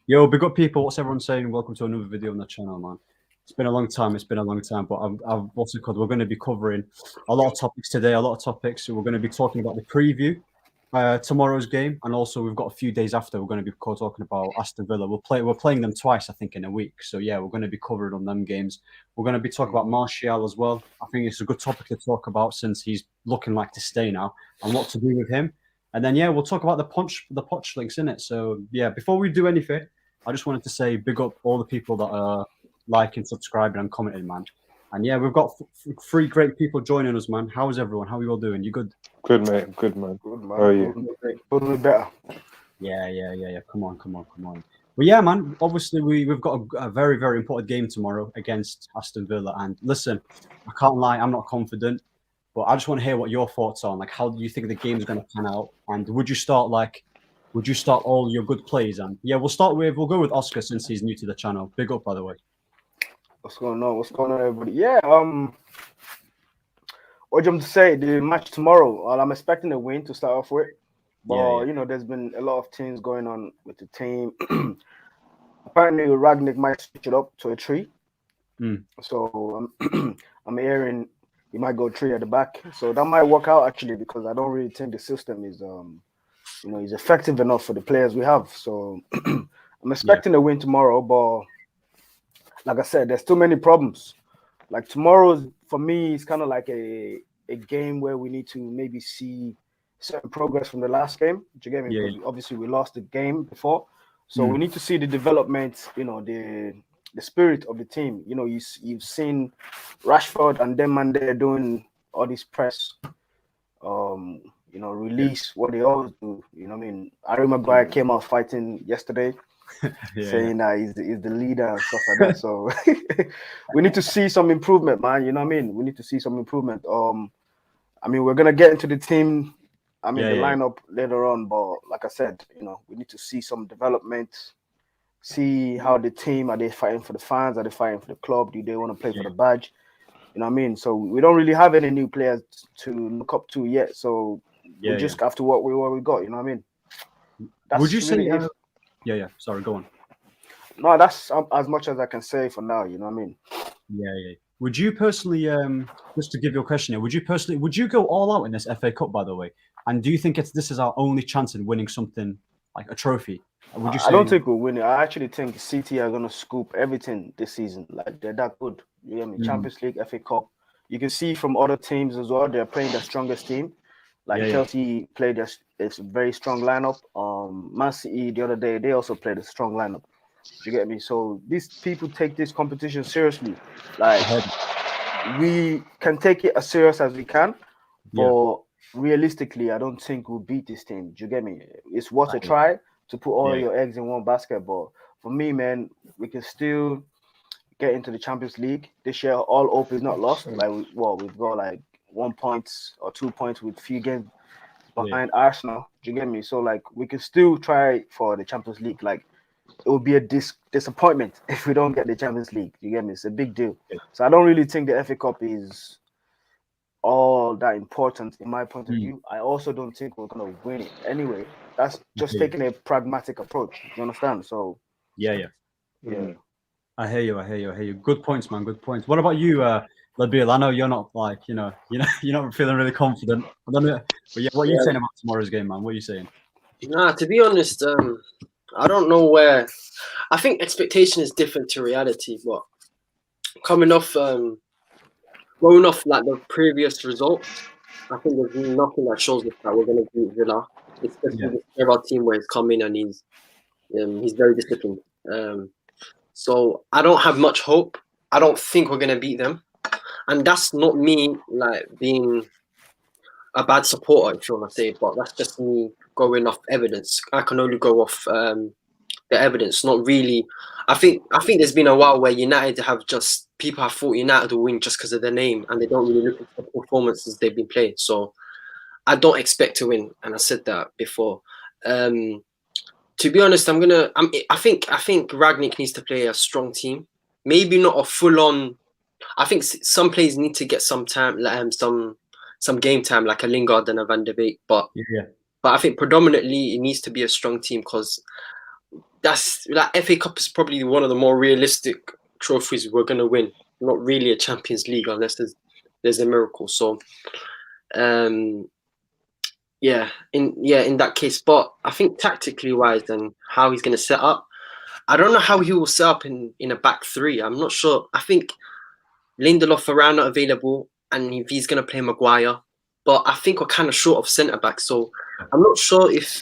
Yo, big up people. What's everyone saying? Welcome to another video on the channel, man. It's been a long time. But what's it called? We're going to be covering a lot of topics today. So we're going to be talking about the preview, tomorrow's game, and also we've got a few days after. We're going to be talking about Aston Villa. We're playing them twice, I think, in a week. So yeah, we're going to be covering on them games. We're going to be talking about Martial as well. I think it's a good topic to talk about since he's looking like to stay now, and what to do with him. And then yeah, we'll talk about the Poch links in it. So yeah, before we do anything, I just wanted to say big up all the people that are liking, subscribing, and commenting, man. And yeah, we've got three great people joining us, man. How is everyone? How are you all doing? You good? Good, mate. Good, man. Good, man. How are you? Good, better. Yeah. Come on. Well, yeah, man. Obviously, we've got a very, very important game tomorrow against Aston Villa. And listen, I can't lie, I'm not confident, but I just want to hear what your thoughts are. Like, how do you think the game's going to pan out? And would you start all your good plays? And yeah, we'll go with Oscar since he's new to the channel. Big up, by the way. What's going on, everybody? Yeah, what do you want to say? The match tomorrow. Well, I'm expecting a win to start off with. But you know, there's been a lot of things going on with the team. Apparently, Ragnick might switch it up to a 3. So I'm hearing he might go 3 at the back. So that might work out actually, because I don't really think the system is is effective enough for the players we have. So I'm expecting a win tomorrow, but like I said, there's too many problems. Like tomorrow's for me, it's kind of like a game where we need to maybe see certain progress from the last game. Do you get me? Because obviously we lost the game before, so we need to see the development. You know, the spirit of the team. You know, you've seen Rashford and them and they're doing all this press. Release what they always do. You know what I mean? Harry Maguire came out fighting yesterday, saying that he's the leader and stuff like that. So we need to see some improvement, man. You know what I mean? We need to see some improvement. We're gonna get into the team. The lineup later on, but like I said, you know, we need to see some development. See how the team, are they fighting for the fans? Are they fighting for the club? Do they want to play for the badge? You know what I mean? So we don't really have any new players to look up to yet. So we just have to work with what we got. You know what I mean? Would you say? Sorry, go on. No, that's as much as I can say for now. You know what I mean? Yeah. Would you personally, just to give you a question here, would you go all out in this FA Cup, by the way? And do you think this is our only chance in winning something like a trophy? Would you say? I don't think we'll win it. I actually think City are gonna scoop everything this season. Like they're that good. You know what I mean? Champions League, FA Cup. You can see from other teams as well. They're playing their strongest team. Like Chelsea played their very strong lineup. Man City the other day, they also played a strong lineup. You get me? So these people take this competition seriously. Like we can take it as serious as we can, but realistically, I don't think we'll beat this team. Do you get me? It's worth a try to put all your eggs in one basket. But for me, man, we can still get into the Champions League this year. All hope is not lost. Like we've got like 1 point or 2 points with few games behind Arsenal. Do you get me? So like we can still try for the Champions League. Like it would be a disappointment if we don't get the Champions League. You get me? It's a big deal. So I don't really think the FA Cup is all that important in my point of view. I also don't think we're gonna win it anyway. That's just taking a pragmatic approach. You understand? So yeah. I hear you. Good points, man. Good points. What about you, Labil? I know you're not like you're not feeling really confident. But yeah, what are you saying about tomorrow's game, man? What are you saying? Nah, to be honest, I don't know where. I think expectation is different to reality, but going off like the previous results, I think there's nothing that shows us that we're going to beat Villa. Especially this our team where he's come in and he's very disciplined. So I don't have much hope. I don't think we're going to beat them, and that's not me like being a bad supporter, if you want to say, but that's just me going off evidence. I can only go off the evidence, not really. I think there's been a while where United have people have thought United will win just because of their name, and they don't really look at the performances they've been playing. So I don't expect to win, and I said that before. To be honest, I think Ragnick needs to play a strong team. Maybe not a full-on. I think some players need to get some time, some game time, like a Lingard and a Van de Beek. But I think predominantly it needs to be a strong team because that's like FA Cup is probably one of the more realistic trophies we're gonna win. Not really a Champions League unless there's a miracle. So, in that case, but I think tactically wise and how he's gonna set up, I don't know how he will set up in a back three. I'm not sure. I think Lindelof around not available, and if he's gonna play Maguire, but I think we're kind of short of centre back, so I'm not sure if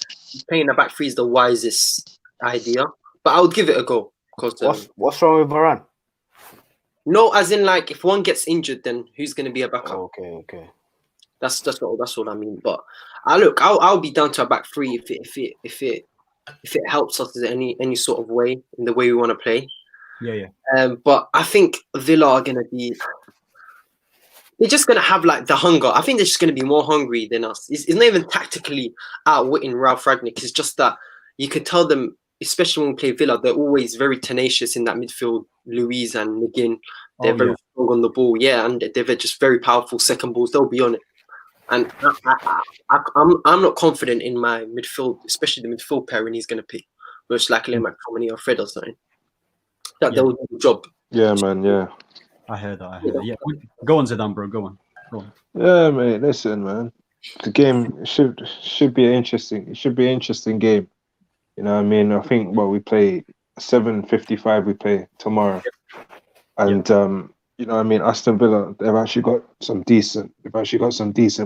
playing a back three is the wisest idea. But I would give it a go. Because what's wrong with Varane? No, as in like if one gets injured, then who's gonna be a backup? Okay. That's all I mean. But I'll be down to a back three if it helps us in any sort of way in the way we want to play. Yeah. But I think Villa are gonna be. They're just gonna have like the hunger. I think they're just gonna be more hungry than us. It's not even tactically outwitting Ralph Ragnick. It's just that you can tell them, especially when we play Villa, they're always very tenacious in that midfield. Luiz and McGinn, they're very strong on the ball. Yeah, and they're just very powerful second balls. They'll be on it. And I'm not confident in my midfield, especially the midfield pairing he's gonna pick. Most likely McTominay or Fred or something. They'll do the job. Yeah, man. Yeah. I heard that. Yeah. Go on, Zidane, bro. Go on. Yeah, mate. Listen, man. The game should be an interesting. It should be an interesting game. You know what I mean? I think we play 7:55. We play tomorrow, and you know what I mean. Aston Villa, they've actually got some decent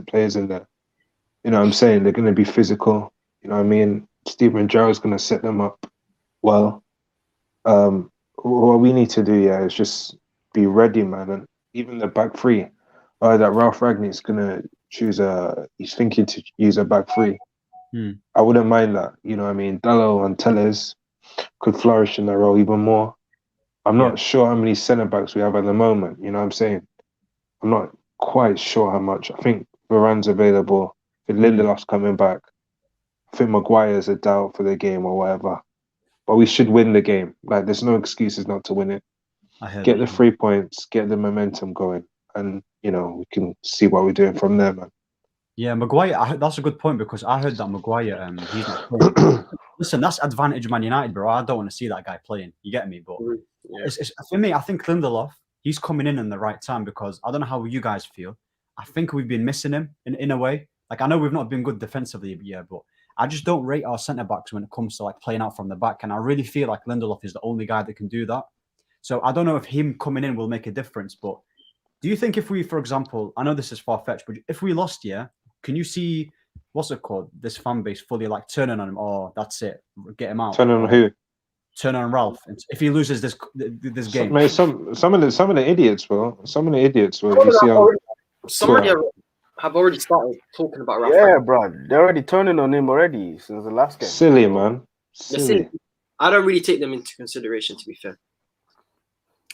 players in there. You know what I'm saying? They're going to be physical. You know what I mean? Steven Gerrard's going to set them up well. What we need to do, is just be ready, man. And even the back three, that Ralph Ragnick's gonna choose he's thinking to use a back three. I wouldn't mind that. You know what I mean? Dallo and Tellez could flourish in that role even more. I'm not sure how many centre backs we have at the moment. You know what I'm saying? I'm not quite sure how much. I think Varane's available. I think Lindelof's coming back. I think Maguire's a doubt for the game or whatever. But we should win the game. Like, there's no excuses not to win it. Get the 3 points, get the momentum going, and we can see what we're doing from there, man. Yeah, Maguire. That's a good point because I heard that Maguire. He's not playing. Listen, that's advantage Man United, bro. I don't want to see that guy playing. You get me? But it's, for me, I think Lindelof. He's coming in the right time because I don't know how you guys feel. I think we've been missing him in a way. Like, I know we've not been good defensively, but I just don't rate our centre backs when it comes to like playing out from the back, and I really feel like Lindelof is the only guy that can do that. So I don't know if him coming in will make a difference, but do you think if we, for example, I know this is far-fetched, but if we lost, can you see, what's it called, this fan base fully like turning on him? Oh, that's it, get him out. Turning on who? Turn on Ralph. If he loses this game. Mate, some of the idiots, bro. Some of the idiots will. You see Somebody have already started talking about Ralph. Yeah, bro. They're already turning on him already since the last game. Silly, man. Silly. I don't really take them into consideration, to be fair.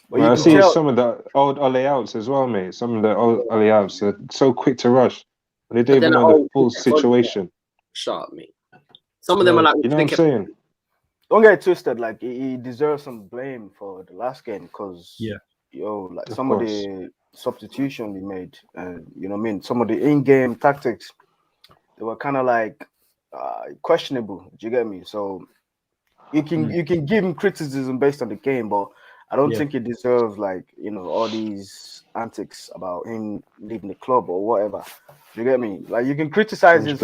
But I see some of the old Ole outs as well, mate. Some of the old Ole outs are so quick to rush. They don't even know the full situation. Shut up, mate. Some of them are like, you know what I'm saying? Don't get it twisted. Like, he deserves some blame for the last game because some of the substitution we made, and you know what I mean, some of the in-game tactics, they were kind of like questionable. Do you get me? So you can give him criticism based on the game, but I don't think he deserves all these antics about him leaving the club or whatever. Do you get me? Like, you can criticize 100%. His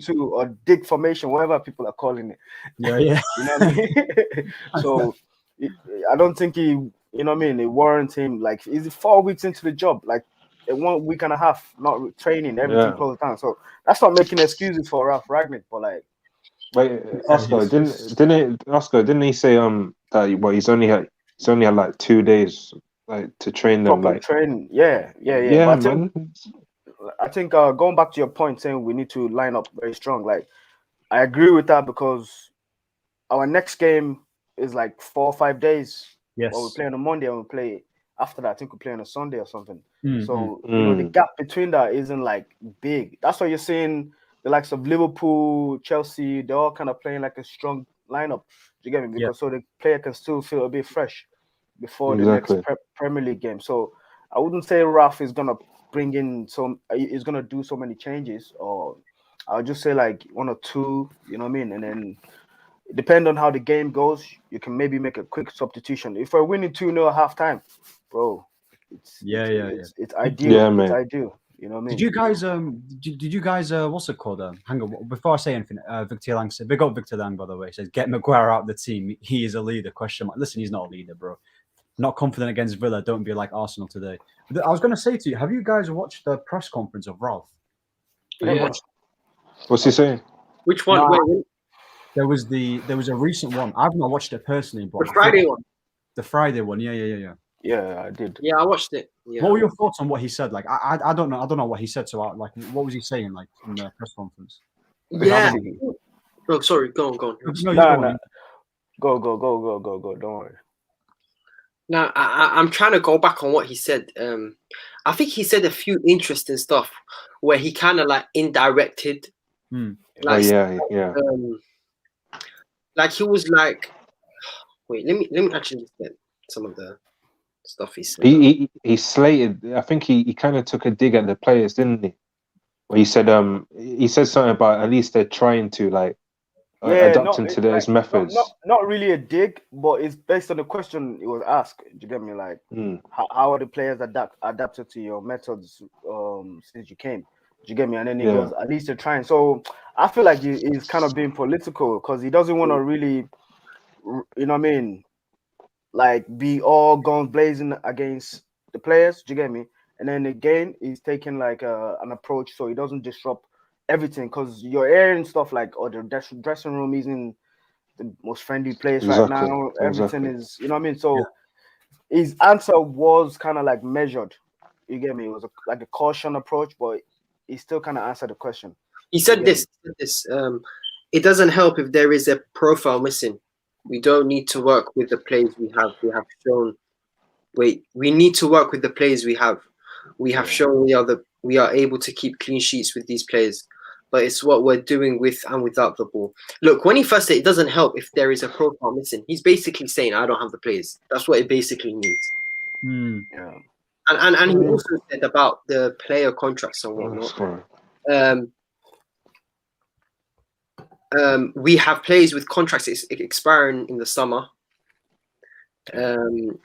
4-2-2 or dig formation, whatever people are calling it. Yeah. You know what I mean? So I don't think he, you know what I mean, it warrants him. Like, he's 4 weeks into the job, like 1 week and a half, not training, everything closed down. So that's not making excuses for Ralph Ragnick, but like. Wait, Oscar, didn't he say that he's only had like 2 days to train them, like train? Yeah. But I think going back to your point saying we need to line up very strong, like I agree with that because our next game is like 4 or 5 days. Yes. Well, we play on a Monday and we play after that. I think we play on a Sunday or something. So the gap between that isn't like big. That's why you're seeing the likes of Liverpool, Chelsea, they're all kind of playing like a strong lineup. Do you get me? Because so the player can still feel a bit fresh before the next Premier League game. So I wouldn't say Ralph is gonna bring in he's gonna do so many changes, or I'll just say like 1 or 2. You know what I mean? And then depending on how the game goes, you can maybe make a quick substitution. If we're winning 2-0 at halftime, bro, it's ideal. Yeah, It's man. ideal. You know what I mean? Did you guys did you guys what's it called? Hang on, before I say anything, Victor Lang said, big up Victor Lang, by the way, says get Maguire out of the team. He is a leader. Question mark. Listen, he's not a leader, bro. Not confident against Villa. Don't be like Arsenal today. But I was going to say to you, have you guys watched the press conference of Ralph? Yeah. What's he saying? Which one? No, Wait, there was a recent one. I've not watched it personally, but the Friday one. The Friday one. Yeah. Yeah, I did. Yeah, I watched it. Yeah. What were your thoughts on what he said? Like, I don't know. I don't know what he said. So, like, what was he saying? Like in the press conference? Yeah. Oh, sorry. Go on. No, Nah. Go. Don't worry. Now, I'm trying to go back on what he said. I think he said a few interesting stuff where he kind of like indirected. Like, yeah. Like he was like, wait, let me actually just get some of the stuff he said. He slated. I think he kind of took a dig at the players, didn't he? Where he said something about at least they're trying to like adapt into those methods. Not really a dig, but it's based on the question it was asked. Do you get me? Like, how are the players adapted to your methods since you came? Do you get me? And then he goes, at least they're trying. So I feel like he's kind of being political because he doesn't want to really, you know what I mean, like be all guns blazing against the players. Do you get me? And then again, he's taking like an approach so he doesn't disrupt everything because you're airing stuff like, the dressing room isn't the most friendly place right now. Everything is, you know what I mean? So his answer was kind of like measured. You get me? It was like a caution approach, but he still kind of answered the question. He said this. It doesn't help if there is a profile missing. We don't need to work with the players we have. We need to work with the players we have. We have shown we are able to keep clean sheets with these players, but it's what we're doing with and without the ball. Look, when he first said it doesn't help if there is a profile missing, he's basically saying I don't have the players. That's what it basically means. Yeah. And he also said about the player contracts and whatnot. We have players with contracts expiring in the summer.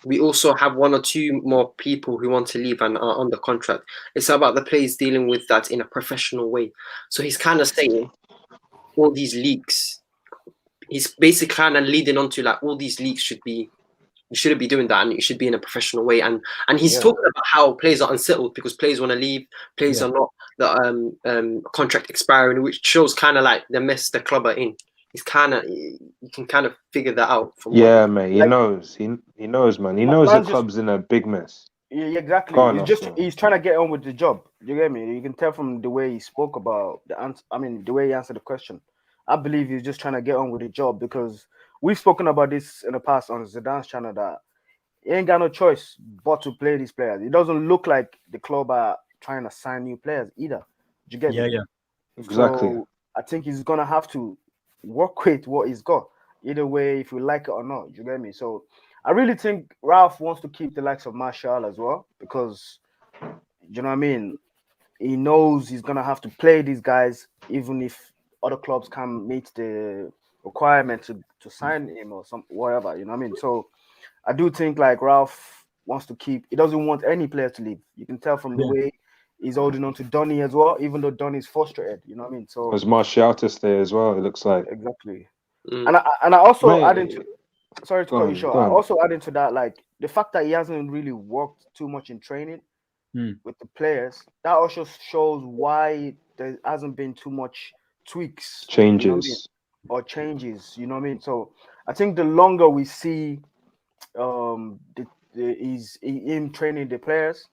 We also have one or two more people who want to leave and are under contract. It's about the players dealing with that in a professional way. So he's kind of saying all these leaks. He's basically kind of leading on to like all these leaks you shouldn't be doing that, and it should be in a professional way. And he's talking about how players are unsettled because players want to leave, players are not the contract expiring, which shows kind of like the mess the club are in. He's kind of, you can kind of figure that out from man. He knows, man. He knows the club's in a big mess. Yeah, exactly. He's trying to get on with the job. You get me? You can tell from the way he spoke about the answer. I mean, the way he answered the question. I believe he's just trying to get on with the job because we've spoken about this in the past on Zidane's channel that he ain't got no choice but to play these players. It doesn't look like the club are trying to sign new players either. Do you get me? Yeah. Exactly. So I think he's gonna have to work with what he's got, either way, if we like it or not. You get me? So I really think Ralph wants to keep the likes of Martial as well because, you know what I mean? He knows he's gonna have to play these guys even if other clubs can't meet the requirement to sign him or some whatever. You know what I mean? So I do think like Ralph wants to keep. He doesn't want any player to leave. You can tell from the way he's holding on to Donny as well, even though Donny's frustrated. You know what I mean? So there's Martial to stay as well. It looks like exactly. And I also add into. Sorry to cut you short. I also add into that like the fact that he hasn't really worked too much in training with the players. That also shows why there hasn't been too much tweaks, changes, you know what I mean? Or changes. You know what I mean? So I think the longer we see him training the players,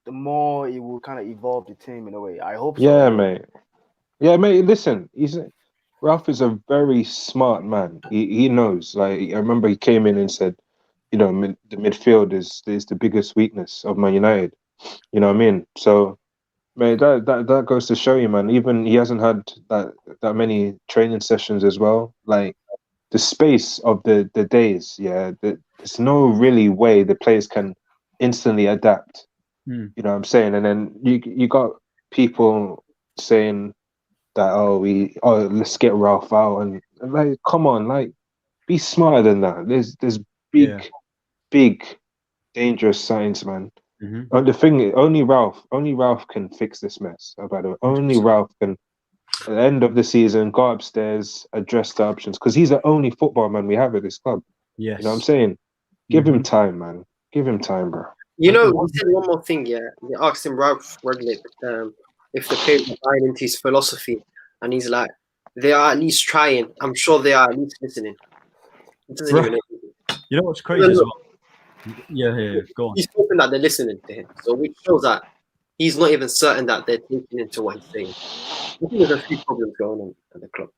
the more it will kind of evolve the team in a way. I hope so. Yeah, mate. Yeah, mate. Listen, Ralph is a very smart man. He knows. Like I remember he came in and said, you know, the midfield is the biggest weakness of Man United. You know what I mean? So, mate, that goes to show you, man. Even he hasn't had that many training sessions as well. Like the space of the days. Yeah, there's no really way the players can instantly adapt. You know what I'm saying? And then you got people saying, that let's get Ralph out and like come on, like be smarter than that. There's Yeah. big dangerous signs, man. Mm-hmm. The thing is, only Ralph can fix this mess. By the way, only 100%. Ralph can. At the end of the season, go upstairs, address the options because he's the only football man we have at this club. Yes. You know what I'm saying? Give him Mhm. time, man. Give him time, bro. You know, he said one more thing. Yeah, he asked him Ralph Ragnick if the players are buying into his philosophy, and he's like, they are at least trying. I'm sure they are at least listening. He doesn't Bro, even know. you know what's crazy as well? Yeah, go on. He's hoping that they're listening to him, so which shows that he's not even certain that they're taking into what he's saying. I think there's a few problems going on at the club.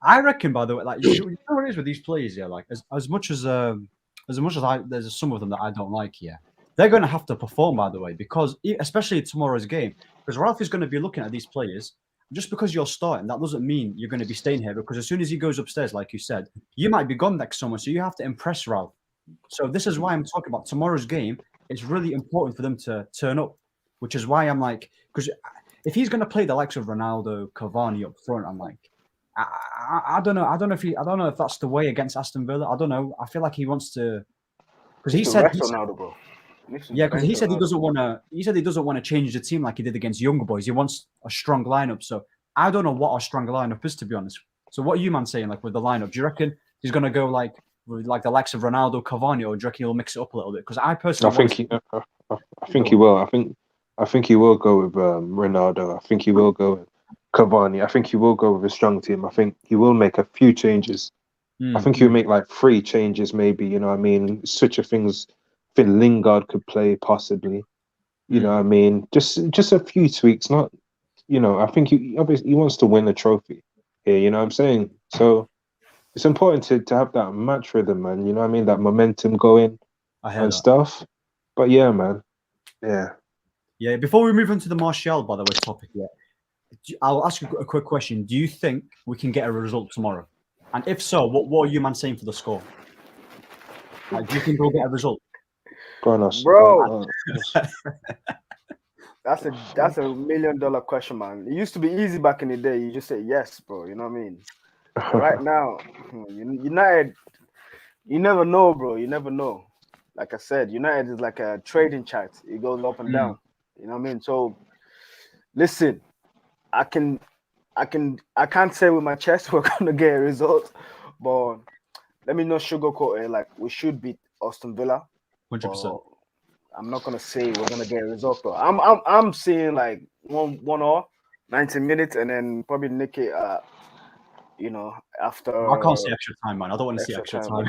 I reckon, by the way, like you know what it is with these players, yeah. Like as much as there's some of them that I don't like, yeah. They're going to have to perform, by the way, because especially tomorrow's game, because Ralph is going to be looking at these players. Just because you're starting, that doesn't mean you're going to be staying here. Because as soon as he goes upstairs, like you said, you might be gone next summer, so you have to impress Ralph. So this is why I'm talking about tomorrow's game. It's really important for them to turn up, which is why I'm like, because if he's going to play the likes of Ronaldo, Cavani up front, I'm like, I don't know. I don't know if that's the way against Aston Villa. I don't know. I feel like he wants to, because he said, Ronaldo, bro. yeah, because he said he doesn't want to. He said he doesn't want to change the team like he did against Young Boys. He wants a strong lineup. So I don't know what our strong lineup is, to be honest. So what are you, man, saying? Like with the lineup, do you reckon he's going to go like with like the likes of Ronaldo, Cavani, or do you reckon he'll mix it up a little bit? Because I personally, I think he will. I think he will go with Ronaldo. I think he will go with Cavani. I think he will go with a strong team. I think he will make a few changes. I think he'll make like 3 changes, maybe. You know what I mean? Switch of things. I think Lingard could play possibly. You know what I mean? Just a few tweaks. Not, you know. I think he obviously he wants to win a trophy here. You know what I'm saying? So it's important to have that match rhythm, man. You know what I mean? That momentum going and stuff. But yeah, man. Yeah. Yeah. Before we move on to the Martial, by the way, topic, yeah, I'll ask you a quick question. Do you think we can get a result tomorrow? And if so, what are you, man, saying for the score? Like, do you think we'll get a result? Bro, that's a $1 million question, man. It used to be easy back in the day. You just say yes, bro. You know what I mean? But right now, United, you never know, bro. You never know. Like I said, United is like a trading chart. It goes up and down. You know what I mean? So, listen, I can't say with my chest we're gonna get a result, but let me not sugarcoat it. Like we should beat Aston Villa. 100%. I'm not gonna say we're gonna get a result though. I'm seeing like 1-1, 90 minutes, and then probably nick it. After I can't see extra time, man. I don't want to see extra time.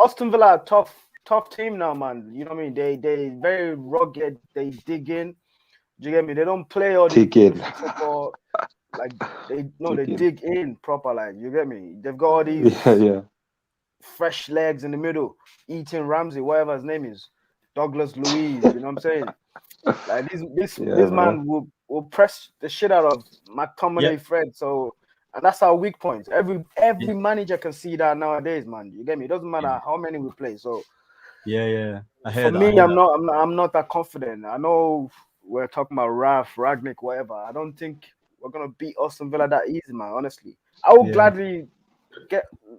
Aston Villa, tough team now, man. You know what I mean? They very rugged. They dig in. Do you get me? They don't play all the football. Like they dig in proper. Like you get me? They've got all these fresh legs in the middle. Eating Ramsey, whatever his name is, Douglas Luiz. You know what I'm saying? Like this man will press the shit out of McTominay, Fred. So. And that's our weak points. Every manager can see that nowadays, man. You get me? It doesn't matter how many we play. So I hear for me, I'm not that confident. I know we're talking about Ralph, Ragnick, whatever. I don't think we're gonna beat Aston Villa that easy, man. Honestly, I would gladly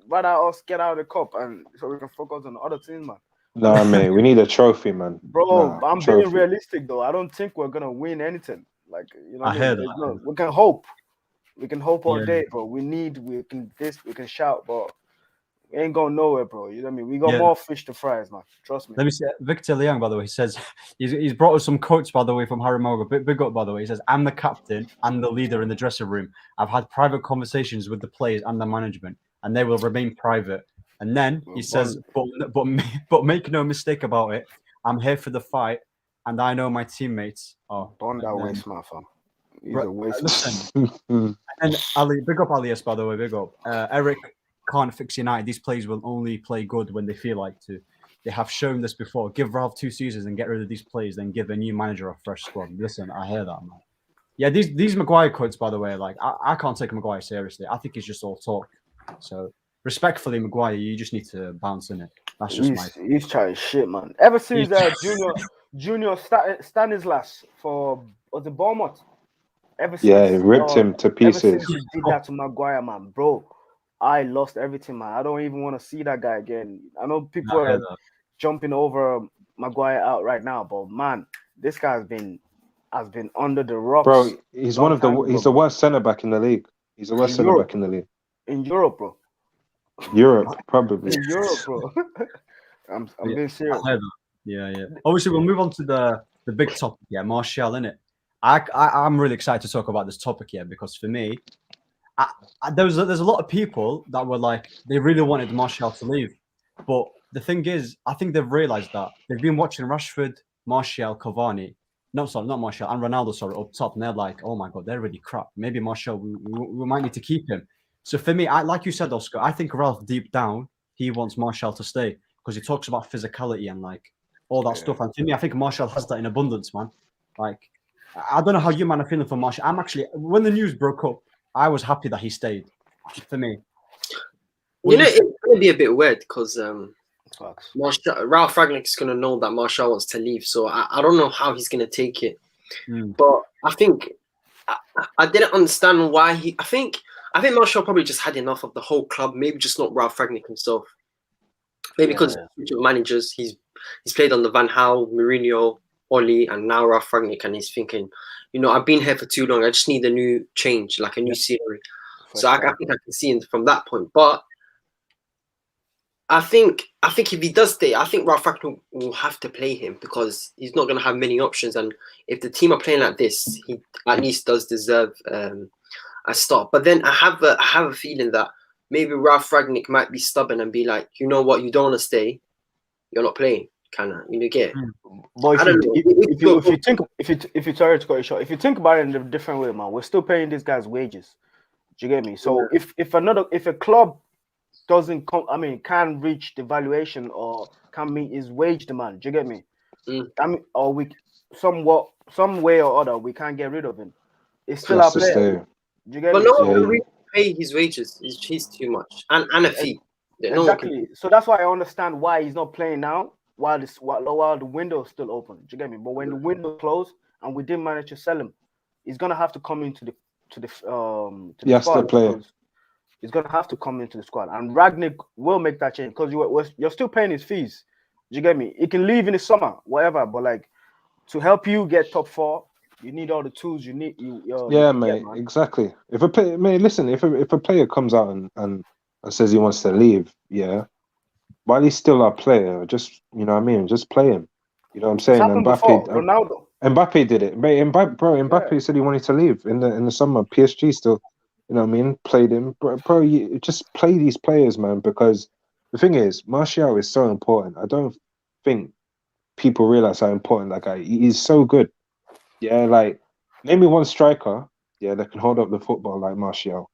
rather us get out of the cup and so we can focus on the other teams, man. Nah, mate, we need a trophy, man. Bro, I'm being realistic though. I don't think we're gonna win anything. Like I hear that. We can hope. We can hope all day, bro. We can shout, but we ain't going nowhere, bro. You know what I mean? We got more fish to fry, man. Trust me. Let me see. Victor Liang, by the way, he says he's brought us some quotes, by the way, from Harry Moga. Big up, by the way. He says, "I'm the captain and the leader in the dressing room. I've had private conversations with the players and the management, and they will remain private." And then he says, "But make no mistake about it. I'm here for the fight, and I know my teammates are." Don't that waste, my fam. Listen, and Ali, big up Alias, by the way, big up. Eric can't fix United. These players will only play good when they feel like to. They have shown this before. Give Ralph 2 seasons and get rid of these players, then give a new manager a fresh squad. Listen, I hear that, man. Yeah, these Maguire quotes, by the way, like I can't take Maguire seriously. I think he's just all talk. So respectfully, Maguire, you just need to bounce in it. That's just he's trying shit, man. Ever since Junior Stanislas for the Bournemouth. Ever Yeah, since it ripped him to ever pieces. since he did that to Maguire, man, bro, I lost everything, man. I don't even want to see that guy again. I know people I hear are that. jumping over Maguire out right now, but man, this guy has been under the rocks Bro, he's one long of the time ago, he's the bro. worst centre back in the league. He's the worst In centre Europe, back in the league. in Europe, bro. Europe, probably. In Europe, bro. I'm Yeah, being I serious. heard that. Yeah. Obviously, we'll move on to the big topic. Yeah, Martial, innit? I'm really excited to talk about this topic here because for me, there's a lot of people that were like they really wanted Martial to leave, but the thing is, I think they've realized that they've been watching Rashford, Martial, Cavani. No, sorry, not Martial and Ronaldo. Sorry, up top, and they're like, oh my god, they're really crap. Maybe Martial, we might need to keep him. So for me, like you said, Oscar, I think Ralph deep down he wants Martial to stay because he talks about physicality and like all that stuff. And for me, I think Martial has that in abundance, man. Like, I don't know how you man are feeling for Martial. I'm actually when the news broke up, I was happy that he stayed. For me, You know, it's gonna be a bit weird because Facts. Ralph Ragnick's gonna know that Martial wants to leave, so I don't know how he's gonna take it. Mm. But I think I didn't understand why he. I think Martial probably just had enough of the whole club. Maybe just not Ralph Ragnick himself. Maybe because managers, he's played on the Van Gaal, Mourinho, Oli, and now Ralph Ragnick, and he's thinking, you know, I've been here for too long. I just need a new change, like a new scenery. So I think I can see him from that point. But I think if he does stay, I think Ralph Ragnick will have to play him because he's not going to have many options. And if the team are playing like this, he at least does deserve a start. But then I have a feeling that maybe Ralph Ragnick might be stubborn and be like, you know what, you don't want to stay, you're not playing, kind of. You know, get. But I don't know. if you sorry to cut you short, if you think about it in a different way, man, we're still paying these guys wages. Do you get me? So if a club doesn't can't reach the valuation or can't meet his wage demand, do you get me? I mean, or we some way or other we can't get rid of him. It's still our player. Do you get but me? no one will really pay his wages. He's too much, and a fee. Exactly. So that's why I understand why he's not playing now while the window is still open. Do you get me? But when the window closed and we didn't manage to sell him, he's gonna have to come into the squad. He's gonna have to come into the squad, and Ragnick will make that change because you're still paying his fees. Do you get me? He can leave in the summer, whatever. But like to help you get top 4, you need all the tools you need. Mate, exactly. If a player, mate, listen, if a player comes out and says he wants to leave, while he's still our player, just you know what I mean, just play him. You know what I'm saying? Mbappe did it. Mbappe said he wanted to leave in the summer. PSG still, you know what I mean, played him. Bro, you just play these players, man, because the thing is, Martial is so important. I don't think people realize how important that guy. He's so good. Yeah, like name me one striker, that can hold up the football like Martial.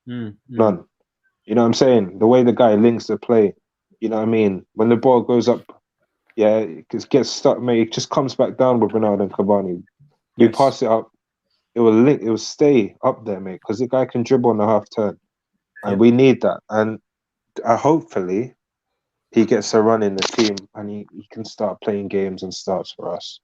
None. You know what I'm saying? The way the guy links the play, you know what I mean? When the ball goes up, it gets stuck, mate. It just comes back down with Ronaldo and Cavani. We pass it up, it will stay up there, mate, because the guy can dribble on the half turn. And we need that. And hopefully he gets a run in the team and he can start playing games and starts for us.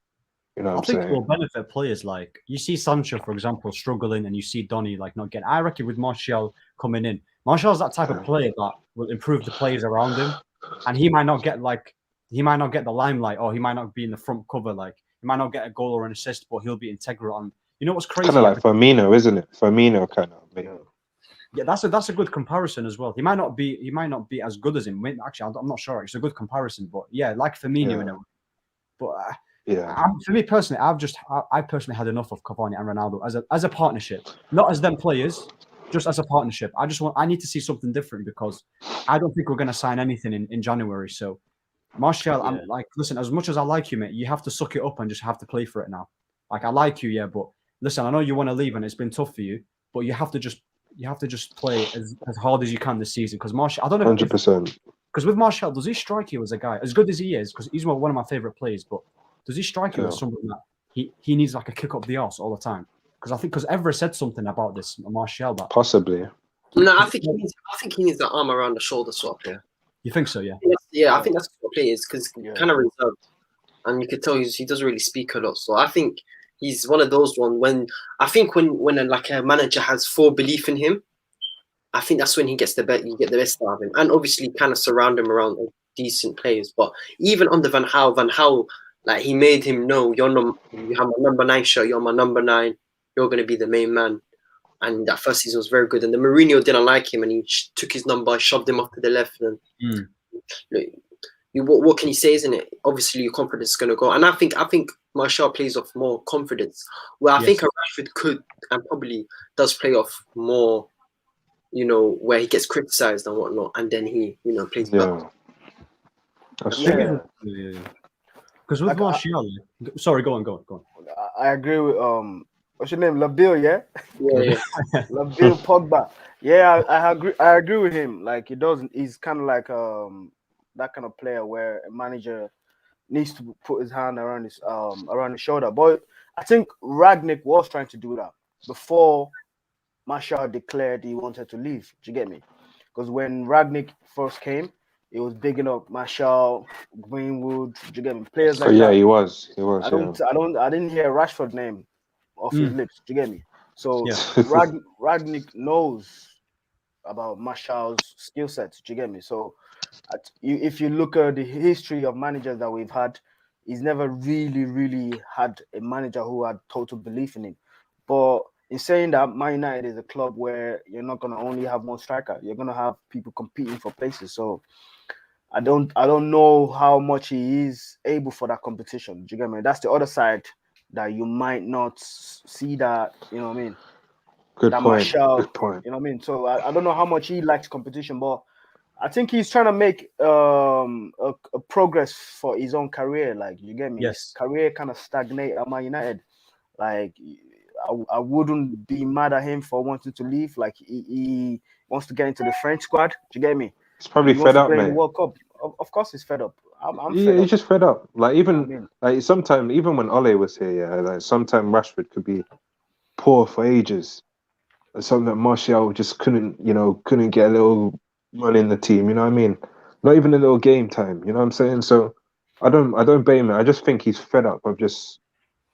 You know what I'm saying? I think it will benefit players like you see Sancho, for example, struggling, and you see Donny like not getting. I reckon with Martial coming in, Martial's that type of player that will improve the players around him, and he might not get the limelight, or he might not be in the front cover. Like he might not get a goal or an assist, but he'll be integral. And you know what's crazy? Kind of like Firmino, isn't it? Firmino kind of. Yeah, that's a good comparison as well. He might not be as good as him. Actually, I'm not sure. It's a good comparison, but yeah, like Firmino in a way. But for me personally, I personally had enough of Cavani and Ronaldo as a partnership, not as them players, just as a partnership. I need to see something different because I don't think we're going to sign anything in January. So Martial, I'm like, listen, as much as I like you, mate, you have to suck it up and just have to play for it now. Like I like you, but listen, I know you want to leave and it's been tough for you, but you have to just play as hard as you can this season because Martial, I don't know 100%. Because with Martial, does he strike you as a guy as good as he is? Because he's one of my favorite players, but does he strike you as someone that he needs like a kick up the arse all the time? Because Evra said something about this Martial that possibly. No, I think he needs the arm around the shoulder swap. Yeah. You think so? Yeah. Yeah, I think that's what play is because kind of reserved, and you could tell he doesn't really speak a lot. So I think He's one of those one when I think when a manager has full belief in him, I think that's when he gets the best. You get the best out of him, and obviously kind of surround him around decent players. But even under Van Gaal, like he made him know you have my number 9 shirt. You're my number 9. You're gonna be the main man. And that first season was very good. And the Mourinho didn't like him, and he took his number, shoved him off to the left. And what can you say, isn't it? Obviously, your confidence is going to go. And I think Martial plays off more confidence. Well, I think Rashford could and probably does play off more, where he gets criticised and whatnot, and then he, plays back. Because with Martial, sorry, go on. I agree with what's your name, Labille, yeah? Yeah. Labille Pogba. Yeah, I agree with him. Like he's kind of like that kind of player where a manager needs to put his hand around his shoulder. But I think Ragnick was trying to do that before Martial declared he wanted to leave. Do you get me? Because when Ragnick first came, he was bigging up Martial, Greenwood. Do you get me? Players like that. Yeah, he was. I didn't hear Rashford's name off his lips. Do you get me? So Ragnick knows about Martial's skill set. Do you get me? So if you look at the history of managers that we've had, he's never really had a manager who had total belief in him. But in saying that, Man United is a club where you're not going to only have one striker. You're going to have people competing for places. So I don't know how much he is able for that competition. Do you get me? That's the other side that you might not see that, you know what I mean? Good that point. Martial, Good point. You know what I mean? So I don't know how much he likes competition, but I think he's trying to make a progress for his own career. Like, you get me? Yes. His career kind of stagnate at Man United. Like, I wouldn't be mad at him for wanting to leave. Like, he wants to get into the French squad. Do you get me? He's probably fed up, man. World Cup. Of course, he's fed up. He's just fed up. Like, even like sometimes, even when Ole was here, like sometimes Rashford could be poor for ages. And something that Martial just couldn't get a little run in the team. You know what I mean? Not even a little game time. You know what I'm saying? So I don't blame him. I just think he's fed up of just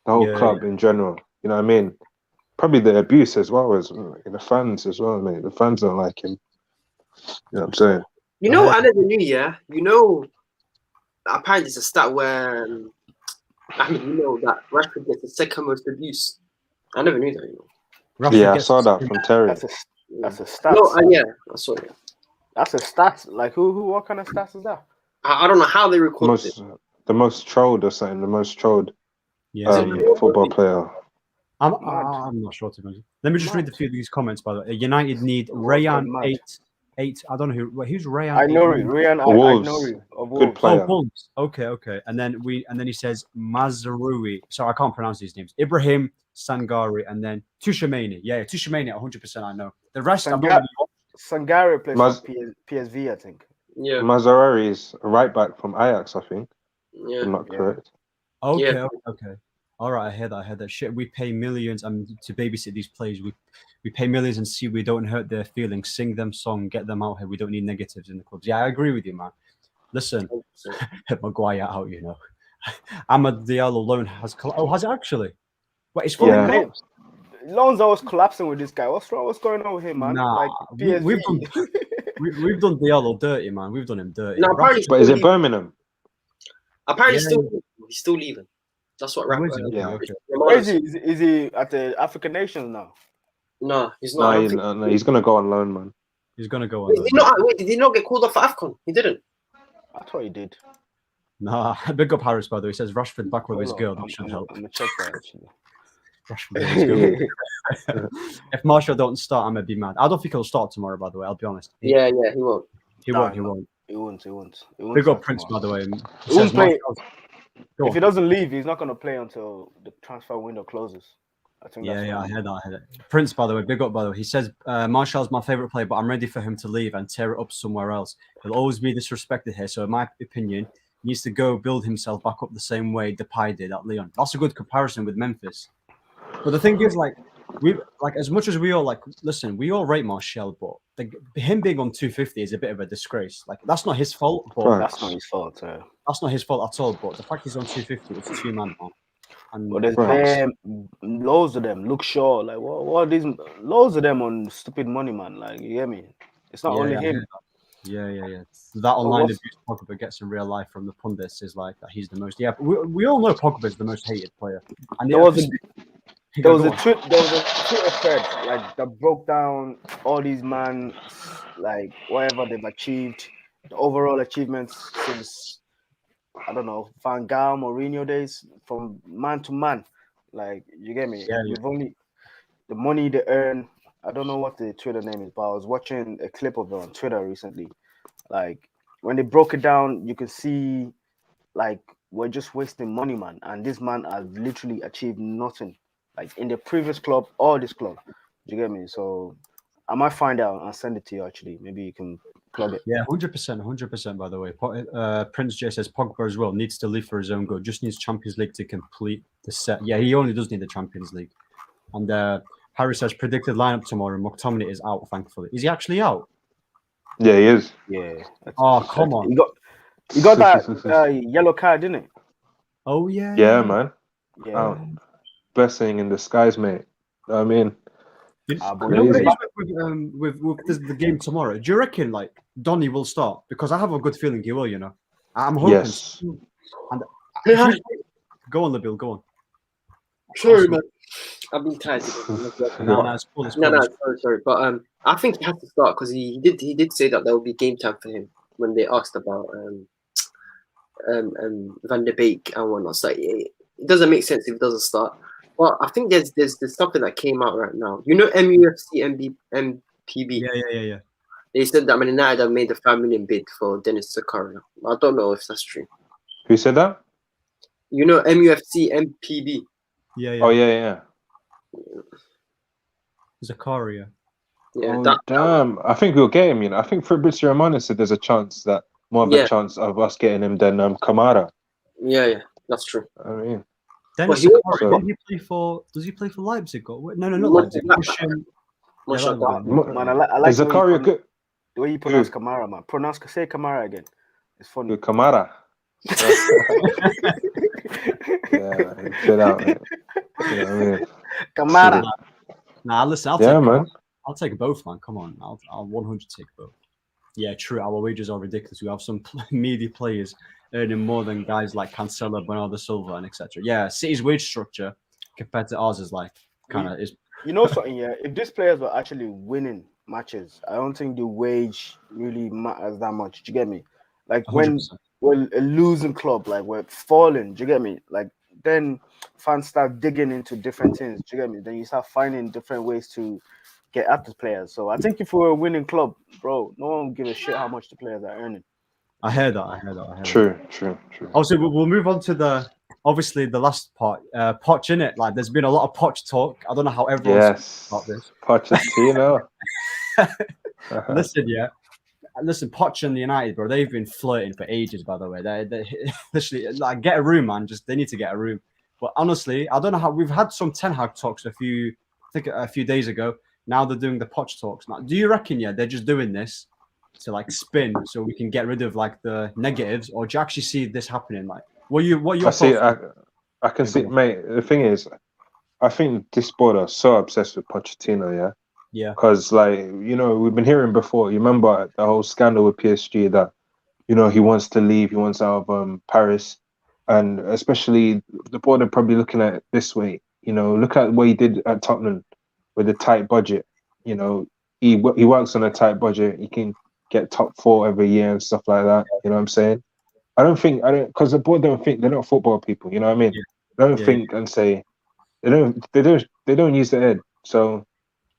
the whole club in general. You know what I mean? Probably the abuse as well as the fans as well, mate. The fans don't like him. You know what I'm saying? I never knew, apparently it's a stat where, that Rashford gets the second most abuse. I never knew that, I saw that from Terry. That's a stat. No, I saw it. That's a stat. Like, what kind of stats is that? I don't know how they record it. The most trolled or something, the most trolled football player. I'm not sure, to be honest. Let me just read a few of these comments, by the way. United need Rayan 8. I don't know who's Rayan. I know Rayan. Good player. Oh, Wolves. Okay. And then he says Mazrui. Sorry, I can't pronounce these names. Ibrahim Sangari, and then Tushemani. Yeah, Tushemani, 100%. I know. The rest, Sangari plays for PSV, I think. Yeah. Mazarari is a right back from Ajax, I think. Yeah. I'm not correct. Okay. All right, I hear that. Shit, we pay millions to babysit these players. We pay millions and see we don't hurt their feelings. Sing them song, get them out here. We don't need negatives in the clubs. Yeah, I agree with you, man. Listen, Maguire out, Ahmad Diallo loan has has it actually? What is Loan's always collapsing with this guy. What's going on with him, man? Nah, like, we've done Diallo dirty, man. We've done him dirty. No, but is it Birmingham? Apparently, he's still leaving. That's what Rapper. Is he at the African Nations now? No, he's not. No, he's gonna go on loan, man. He's gonna go on loan. Did he not get called off for AFCON? He didn't. I thought he did. Nah, big up Harris, by the way. He says Rashford back with his girl. That should help. I'm gonna check that actually. If Martial don't start, I'm gonna be mad. I don't think he'll start tomorrow, by the way. I'll be honest. He won't. He won't. Big up Prince, by the way. He won't play. If he doesn't leave, he's not gonna play until the transfer window closes. I think. I heard that. Prince, by the way, big up, by the way. He says Martial's my favorite player, but I'm ready for him to leave and tear it up somewhere else. He'll always be disrespected here. So, in my opinion, he needs to go build himself back up the same way Depay did at Lyon. That's a good comparison with Memphis. But the thing is, as much as we all listen, we all rate Martial, but him being on 250 is a bit of a disgrace. Like, that's not his fault. But that's not his fault. That's not his fault at all. But the fact he's on 250, it's too man. And But there's Right. loads of them. Look Shaw, like what are these loads of them on stupid money, man. Like you get me? It's not only I him. hear that. Yeah. That But online what's abuse Pogba gets in real life from the pundits is like that he's the most. Yeah, but we all know Pogba is the most hated player. And there yeah, was a he there got was go a on. Twitter thread like that broke down all these man like whatever they've achieved, the overall achievements since I don't know Van Gaal, Mourinho days from man to man. Like you get me? Yeah. We've only the money they earn. I don't know what the Twitter name is, but I was watching a clip of it on Twitter recently. Like when they broke it down, you can see like we're just wasting money, man. And this man has literally achieved nothing. Like in the previous club or this club. Do you get me? So I might find out and send it to you actually. Maybe you can plug it. Yeah, 100%. By the way, Prince J says Pogba as well needs to leave for his own good. Just needs Champions League to complete the set. Yeah, he only does need the Champions League. And Harry says predicted lineup tomorrow. McTominay is out. Thankfully, is he actually out? Yeah, he is. Yeah. Oh, come on. He got that yellow card, didn't he? Oh yeah. Yeah, man. Yeah. Blessing in disguise, mate. I mean, You but know what it crazy. is with the game tomorrow? Do you reckon like Donny will start? Because I have a good feeling he will. You know, I'm hoping. yes. And Yeah. go on, Nabil. Go on. Sorry, man. I've been tired today. No, it's cool. It's cool. No, sorry. But I think he has to start because he did say that there will be game time for him when they asked about Van der Beek and whatnot. So it doesn't make sense if he doesn't start. But I think there's something that came out right now. You know MUFC MPB. Yeah. They said that Man United have made a $5 million bid for Dennis Zakaria. I don't know if that's true. Who said that? You know MUFC MPB. Yeah. Oh yeah. Zakaria. Yeah, Oh, damn. I think we'll get him. You know, I think Fabrizio Romano said there's a chance that more of a chance of us getting him than Kamara. Yeah, that's true. I mean, Dennis Well, Zakaria, so- does he play for Leipzig? Or, no, not Must- Leipzig. Mönchengladbach. Man, I like is Zakaria good? the way you pronounce Kamara, man. Say Kamara again. It's funny. Good Kamara. Yeah, chill out, man. You know what I mean? Kamara. Nah, listen, I'll take both, man. Come on, I'll 100 take both. Yeah, true. Our wages are ridiculous. We have some meaty players earning more than guys like Cancelo, Bernardo Silva, and etc. Yeah, City's wage structure compared to ours is like kind of is. You know something, yeah? If these players were actually winning matches, I don't think the wage really matters that much. Do you get me? Like when 100%. we're a losing club, like we're falling, do you get me? Like then fans start digging into different things, do you get me? Then you start finding different ways to get at the players. So I think if we're a winning club, bro, no one give a shit how much the players are earning. I heard that. True. Also, we'll move on to the last part. Poch in it. Like, there's been a lot of Poch talk. I don't know how everyone's about this. Pochettino. Listen, Poch and the United, bro. They've been flirting for ages. By the way, they literally like get a room, man. They need to get a room. But honestly, I don't know how we've had some Ten Hag talks a few days ago. Now they're doing the Poch talks. Now, do you reckon they're just doing this to like spin so we can get rid of like the negatives, or do you actually see this happening? Like, what your thoughts? I can see, mate. The thing is, I think this board are so obsessed with Pochettino, Yeah. Because we've been hearing before. You remember the whole scandal with PSG that he wants to leave. He wants out of Paris, and especially the board are probably looking at it this way. Look at what he did at Tottenham with a tight budget. He works on a tight budget. He can get top 4 every year and stuff like that. You know what I'm saying? Because the board don't think they're not football people. You know what I mean? They don't think and say they don't use their head. So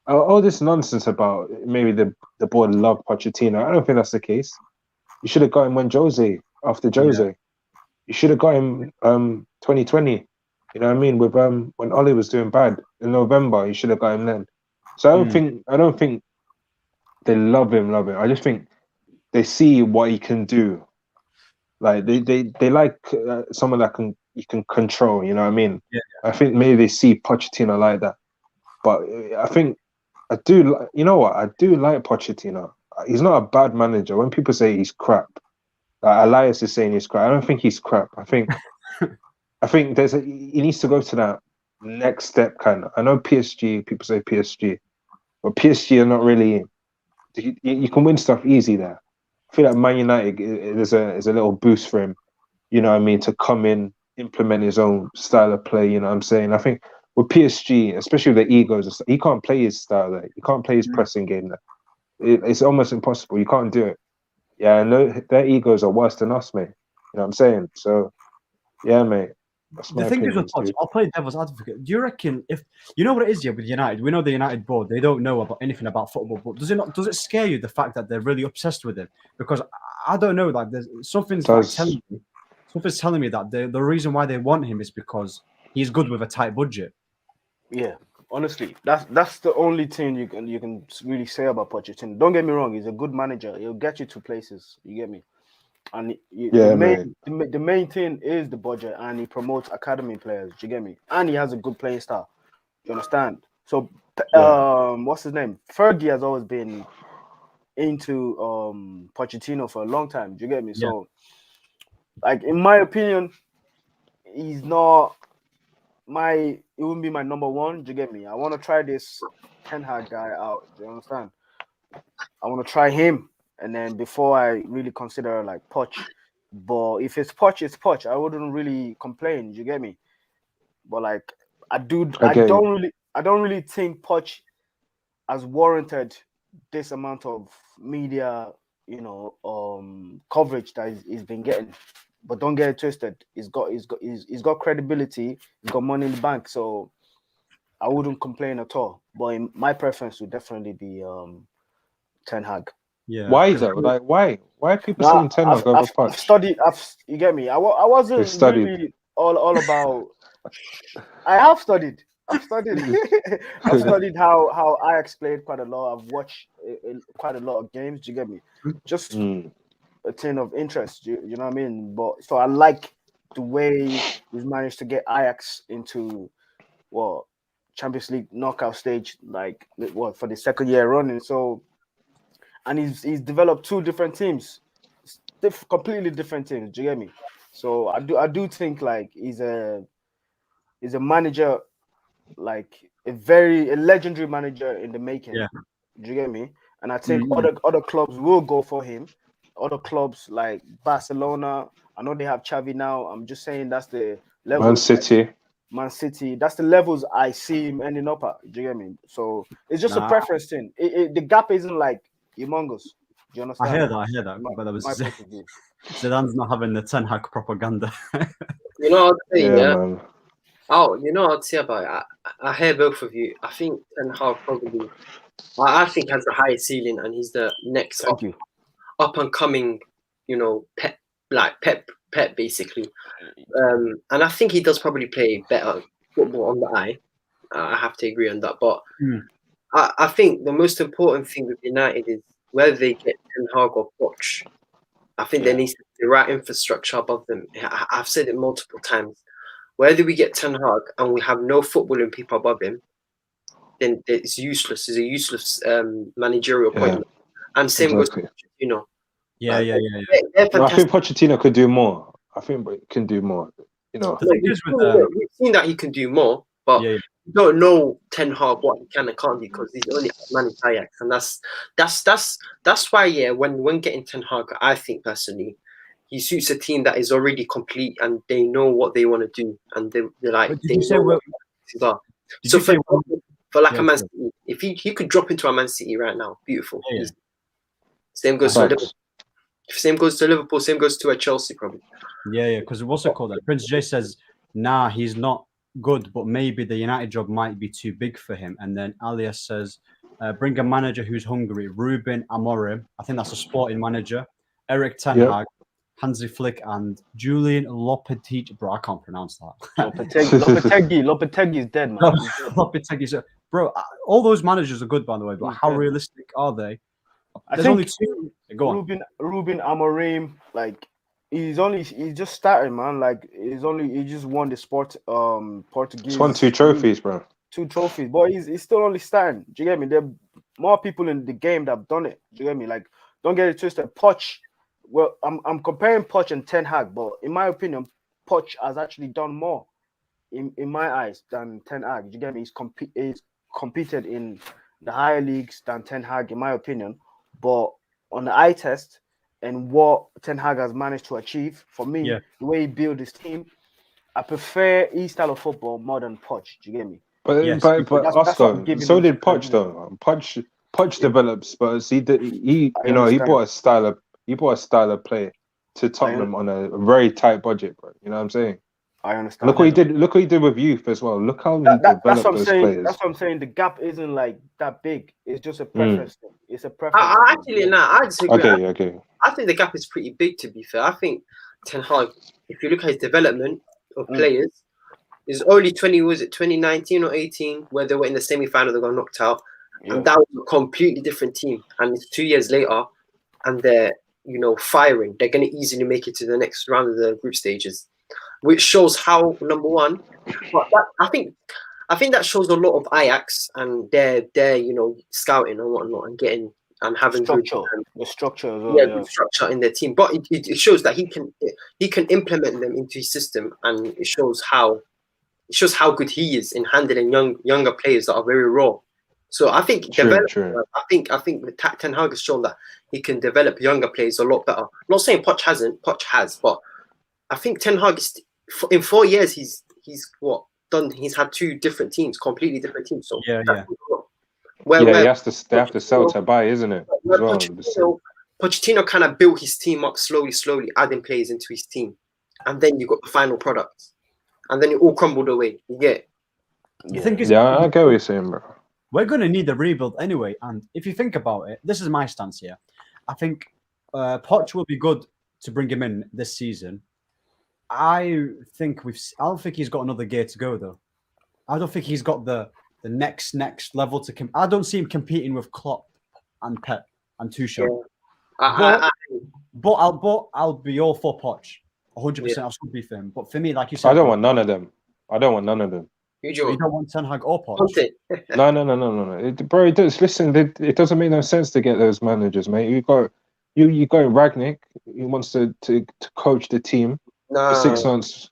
all this nonsense about maybe the board love Pochettino, I don't think that's the case. You should have got him after Jose. Yeah. You should have got him 2020. You know what I mean? With when Oli was doing bad in November, you should have got him then. So I don't think they love him. I just think they see what he can do. Like they like someone that you can control. You know what I mean? Yeah. I think maybe they see Pochettino like that. But I think I do. You know what? I do like Pochettino. He's not a bad manager. When people say he's crap, Elias is saying he's crap. I don't think he's crap. I I think he needs to go to that next step kind of. I know PSG, people say PSG, but PSG are not really. You can win stuff easy there. I feel like Man United is a little boost for him. You know what I mean, to come in, implement his own style of play. You know what I'm saying? I think with PSG, especially with the egos, he can't play his style there. He can't play his pressing game there. It's almost impossible. You can't do it. Yeah, and their egos are worse than us, mate. You know what I'm saying? So, yeah, mate. That's my The thing is opinion, with Poch, dude. I'll play devil's advocate. Do you reckon if you know what it is here with United? We know the United board; they don't know about anything about football. But does it scare you the fact that they're really obsessed with him? Because I don't know, like there's something's like Does something's telling me that the reason why they want him is because he's good with a tight budget. Yeah, honestly, that's the only thing you can really say about Pochettino. Don't get me wrong; he's a good manager. He'll get you to places. You get me? And Yeah, mate. the main thing is the budget, and he promotes academy players. Do you get me? And he has a good playing style. Do you understand? So, what's his name? Fergie has always been into Pochettino for a long time. Do you get me? Yeah. So, like in my opinion, he's not it wouldn't be my number one. Do you get me? I want to try this Ten Hag guy out. Do you understand? I want to try him, and then before I really consider like Poch. But if it's Poch, it's Poch. I wouldn't really complain. Do you get me? But like I get you. I don't really think Poch has warranted this amount of media, coverage that he's been getting. But don't get it twisted. He's got credibility. He's got money in the bank. So I wouldn't complain at all. But my preference would definitely be Ten Hag. Yeah. Why though? Like, why? Why are people No, saying Ten Hag over I've Poch? studied. You get me. I wasn't They've studied. really all about. I have studied. I've studied. I've studied how Ajax played quite a lot. I've watched quite a lot of games. Do you get me? Just a thing of interest. You know what I mean? But so I like the way he's managed to get Ajax into Champions League knockout stage, like for the second year running. So, and he's developed two different teams, completely different teams. Do you get me? So I do think like he's a manager, like a legendary manager in the making. Yeah. Do you get me? And I think other clubs will go for him. Other clubs like Barcelona, I know they have Xavi now. I'm just saying that's the level. Man City, that's the levels I see him ending up at. Do you get me? So it's just a preference thing. The gap isn't like humongous. Do you understand? I hear that. But that was my point of view. Zidane's not having the Ten Hag propaganda. You know what I'd say, Man. Oh, you know what I'd say about it? I hear both of you. I think Ten Hag probably, I think has the highest ceiling, and he's the next up and coming, Pep basically. And I think he does probably play better football on the eye. I have to agree on that. But I think the most important thing with United is whether they get Ten Hag or Poch. I think there needs to be the right infrastructure above them. I've said it multiple times. Whether we get Ten Hag and we have no footballing people above him, then it's useless. It's a useless managerial appointment. And same goes, Yeah. No, I think Pochettino could do more. I think he can do more. We've seen that he can do more, but we don't know Ten Hag what he can and can't do because he's only managed Ajax, and that's why when getting Ten Hag, I think personally, he suits a team that is already complete and they know what they want to do, and they're like they know what they are. So for like a Man City, if he could drop into a Man City right now, beautiful. Same goes to Liverpool. Same goes to Liverpool. Same goes to a Chelsea, probably. Yeah. Because what's it called? That Prince J says, "Nah, he's not good, but maybe the United job might be too big for him." And then Alias says, "Bring a manager who's hungry. Ruben Amorim. I think that's a sporting manager. Eric Ten Hag, Hansi Flick, and Julian Lopetegui." Bro, I can't pronounce that. Lopetegui is dead, man. Lopetegui. So, bro, all those managers are good, by the way, but how realistic are they? There's only two. Go on. Ruben Amorim, like he's just starting, man. Like he just won the Portuguese. He's won 2 trophies, bro. 2 trophies, but he's still only starting. Do you get me? There are more people in the game that have done it. Do you get me? Like, don't get it twisted. Poch. Well, I'm comparing Poch and Ten Hag, but in my opinion, Poch has actually done more in my eyes than Ten Hag. You get me? He's competed in the higher leagues than Ten Hag, in my opinion. But on the eye test and what Ten Hag has managed to achieve, for me, the way he built his team, I prefer his style of football more than Poch. Do you get me? But Yes. but That's what I'm Oscar, giving so him did Poch credit. though. Poch developed Spurs. He you know, he understand. brought a style of play to Tottenham on a very tight budget, bro. You know what I'm saying? I understand. Look what he did. Look what he did with youth as well. Look how he That's developed what I'm those saying. players. That's what I'm saying. The gap isn't like that big. It's just a preference thing. It's a preference. I actually, no, I disagree. Okay. I think the gap is pretty big, to be fair. I think Ten Hag, if you look at his development of players, is only 2019 or 18, where they were in the semi-final, they got knocked out. Yeah. And that was a completely different team. And it's 2 years later, and they're, firing. They're going to easily make it to the next round of the group stages, which shows how, number one, but I think that shows a lot of Ajax and their scouting and whatnot and getting and having structure, the structure as well. good structure in their team. But it shows that he can implement them into his system, and it shows how good he is in handling younger players that are very raw. So I think True. I think Ten Hag has shown that he can develop younger players a lot better. I'm not saying Poch hasn't. Poch has, but I think Ten Hag is, in 4 years he's done. He's had two different teams, completely different teams. So he has to. They have to sell to buy, isn't it? As well. Pochettino kind of built his team up slowly, adding players into his team, and then you got the final product, and then it all crumbled away. You get. You think it's I get what you're saying, bro. We're going to need a rebuild anyway, and if you think about it, this is my stance here. I think Poch will be good to bring him in this season. I don't think he's got another gear to go though. I don't think he's got the next level to I don't see him competing with Klopp and Pep and Tuchel. Yeah. But I'll be all for Poch. 100%. I'll still be for him. But for me, like you said, I don't want none of them. You don't want Ten Hag or Poch? No. Bro, it doesn't make no sense to get those managers, mate. You got Ragnick. He wants to coach the team for 6 months.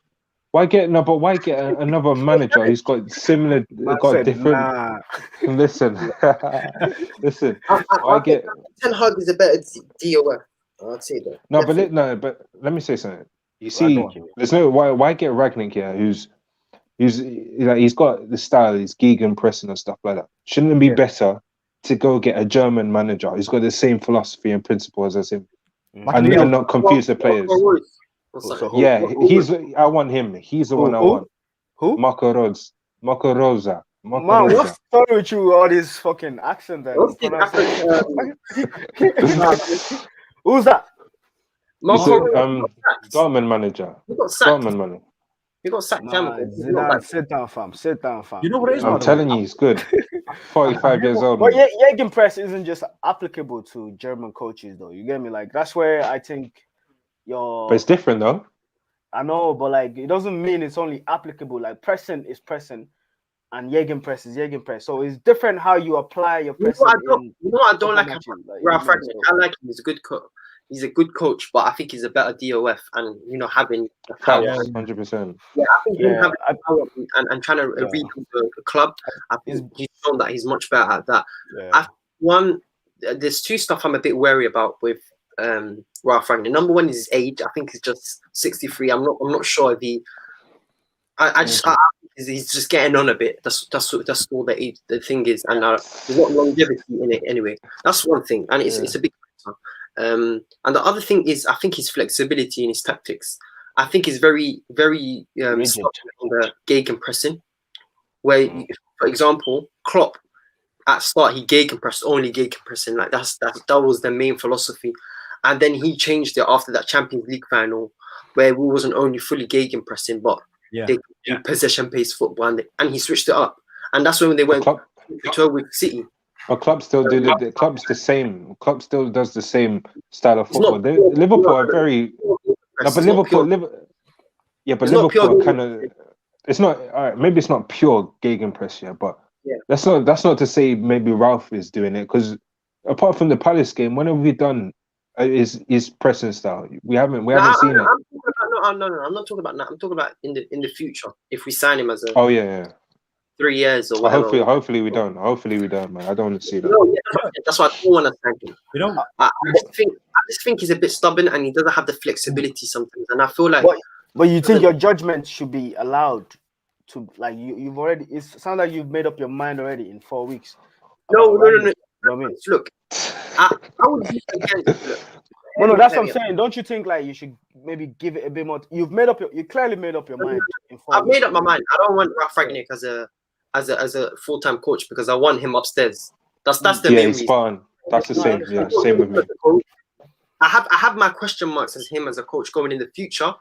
Why get another manager who's got similar, different? Listen. I get Ten Hag is a better DOF. I'd say that. No, but let me say something. You see, there's no why get Ragnick here, who's he's got the style, he's Gegan pressing and stuff like that. Shouldn't it be better to go get a German manager who's got the same philosophy and principles as him, and not confuse the players? I want him. He's the one I want. Who? Marco Rosa. Man, what's wrong with you? All this fucking accent there. Who's that? Dortmund manager. He got sacked. Sit down, fam. You know what it is? I'm telling you, he's good. 45 years old. But Gegenpress isn't just applicable to German coaches, though. You get me? Like, that's where I think But it's different, though. I know, but like, it doesn't mean it's only applicable. Like, pressing is pressing, and Gegenpress is Gegenpress. So it's different how you apply your pressing. I don't like Ralph Ragnick. I like him. He's a good coach. He's a good coach, but I think he's a better DOF, and having the power. 100%. Yeah, I think him having the power and trying to rebuild the club. I think he's shown that he's much better at that. Yeah. There's two stuff I'm a bit wary about with Ralph Ragnick. Number one is his age. I think he's just 63. I'm not sure if he. He's just getting on a bit. That's all the thing is, and there's not longevity in it anyway. That's one thing, and it's a big factor. And the other thing is, I think his flexibility in his tactics. I think he's very, very stuck on the gegenpressing. Where, for example, Klopp at start he only gegenpressing. Like that was the main philosophy, and then he changed it after that Champions League final, where we wasn't only fully gegenpressing, but possession-based football, and he switched it up, and that's when they went with City. But Klopp still Klopp's the same. Klopp still does the same style of football. Liverpool are very. But Liverpool are kind of. It's not. All right, maybe it's not pure gegenpress, but that's not to say maybe Ralph is doing it, because apart from the Palace game, when have we done his pressing style? We haven't seen it. no. I'm not talking about that. I'm talking about in the future. If we sign him as a Oh yeah. 3 years or Well, whatever. hopefully we don't. Hopefully we don't, man. I don't want to see that. No, that's why I don't want to sign him. You don't. I just think he's a bit stubborn and he doesn't have the flexibility sometimes. And I feel like, but you think your judgment should be allowed to, like, you've already. It sounds like you've made up your mind already in 4 weeks. no. You know what I mean? Look, I would be against. Look, No, that's what I'm saying. Don't you think like you should maybe give it a bit more? You clearly made up your mind in 4 I've weeks. made up my mind. I don't want Ralph Rangnick as a full-time coach because I want him upstairs. That's the main he's reason. fun. That's the same. Yeah, same with me. I have my question marks as him as a coach going in the future,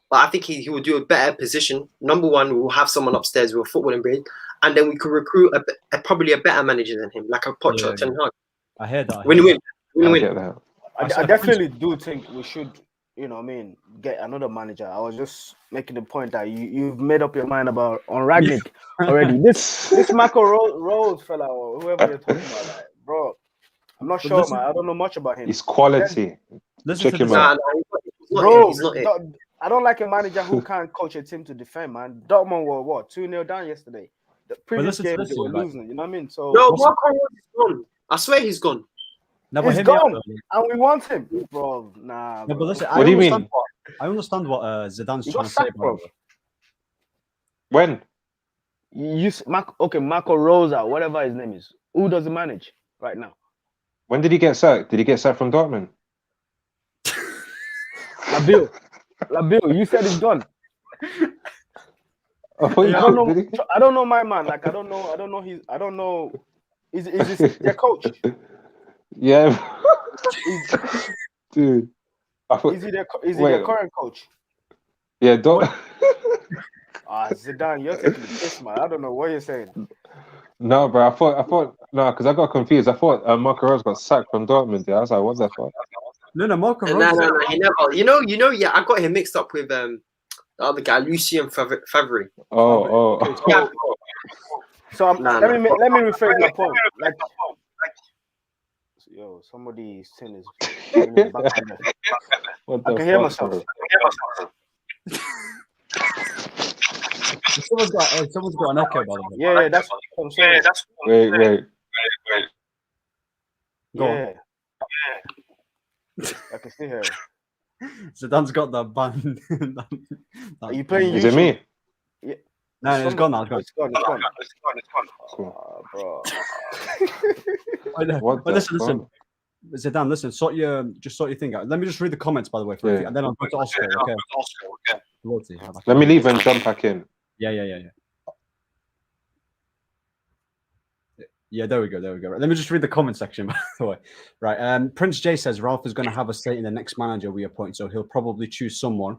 but I think he will do a better position. Number one, we will have someone upstairs with a footballing brain, and then we could recruit probably a better manager than him, like a Poch or Ten Hag. I heard that. Win-win. I get that. I definitely do think we should, you know what I mean, get another manager. I was just making the point that you've made up your mind about on Ragnick already. This Marco Rose fella or whoever you're talking about, like, bro, I'm not sure, man. I don't know much about him. He's quality. Listen Check to him this. out. Bro, he's not it. I don't like a manager who can't coach a team to defend, man. Dortmund were what, 2-0 down yesterday. The previous listen to game this, they were right? losing, you know what I mean? So No, Marco Rose is gone. I swear he's gone. No, but he's hear me out, gone, though. and we want him, bro. Nah, No, bro. but listen, What do you mean? I understand what Zidane's He trying got to say, sacked, bro. bro. When? Marco Rosa, whatever his name is. Who does he manage right now? When did he get sacked? Did he get sacked from Dortmund? Labil, you said he's gone. I thought I don't know. did he? I don't know my man. Like I don't know. Is this their coach? Yeah, dude. Is he their current coach? Yeah, don't. Zidane, you're taking the piss, man. I don't know what you're saying. No, bro. I thought no, because I got confused. I thought Marco Rose got sacked from Dortmund. Yeah, I was like, what the fuck? No, Marco Rose. No, he never. You know. Yeah, I got him mixed up with the other guy, Lucien Favre. Oh. Yeah. So let me rephrase my point. Like, yo, somebody's sin is. What I the can hear fuck, myself. bro? Someone's got an echo, by the way. Yeah, that's what I'm saying. Wait. Go on. Yeah. I can still hear it. Zidane's got that band. Are you playing Is it YouTube? me? No, it's gone now. It's gone. Cool. Bro. What But the listen. Zidane, listen. Sort your thing out. Let me just read the comments, by the way, and then I'll go to Oscar. Okay. Let me leave and jump back in. Yeah. Yeah, there we go. Right, let me just read the comment section, by the way. Right. Prince J says Ralph is going to have a say in the next manager we appoint, so he'll probably choose someone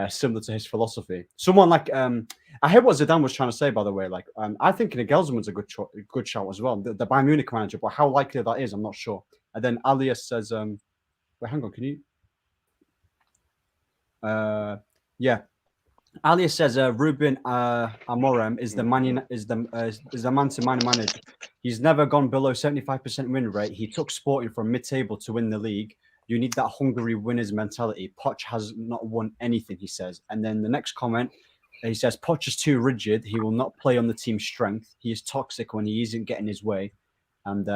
similar to his philosophy. Someone like I heard what Zidane was trying to say, by the way. Like I think Nagelsmann's a good shout as well. The Bayern Munich manager, but how likely that is, I'm not sure. And then Alias says, wait, hang on, can you? Yeah. Alias says Ruben Amorim is the man to manage. He's never gone below 75% win rate. He took Sporting from mid-table to win the league. You need that hungry winners mentality. Poch has not won anything, he says. And then the next comment, he says Poch is too rigid. He will not play on the team's strength. He is toxic when he isn't getting his way. And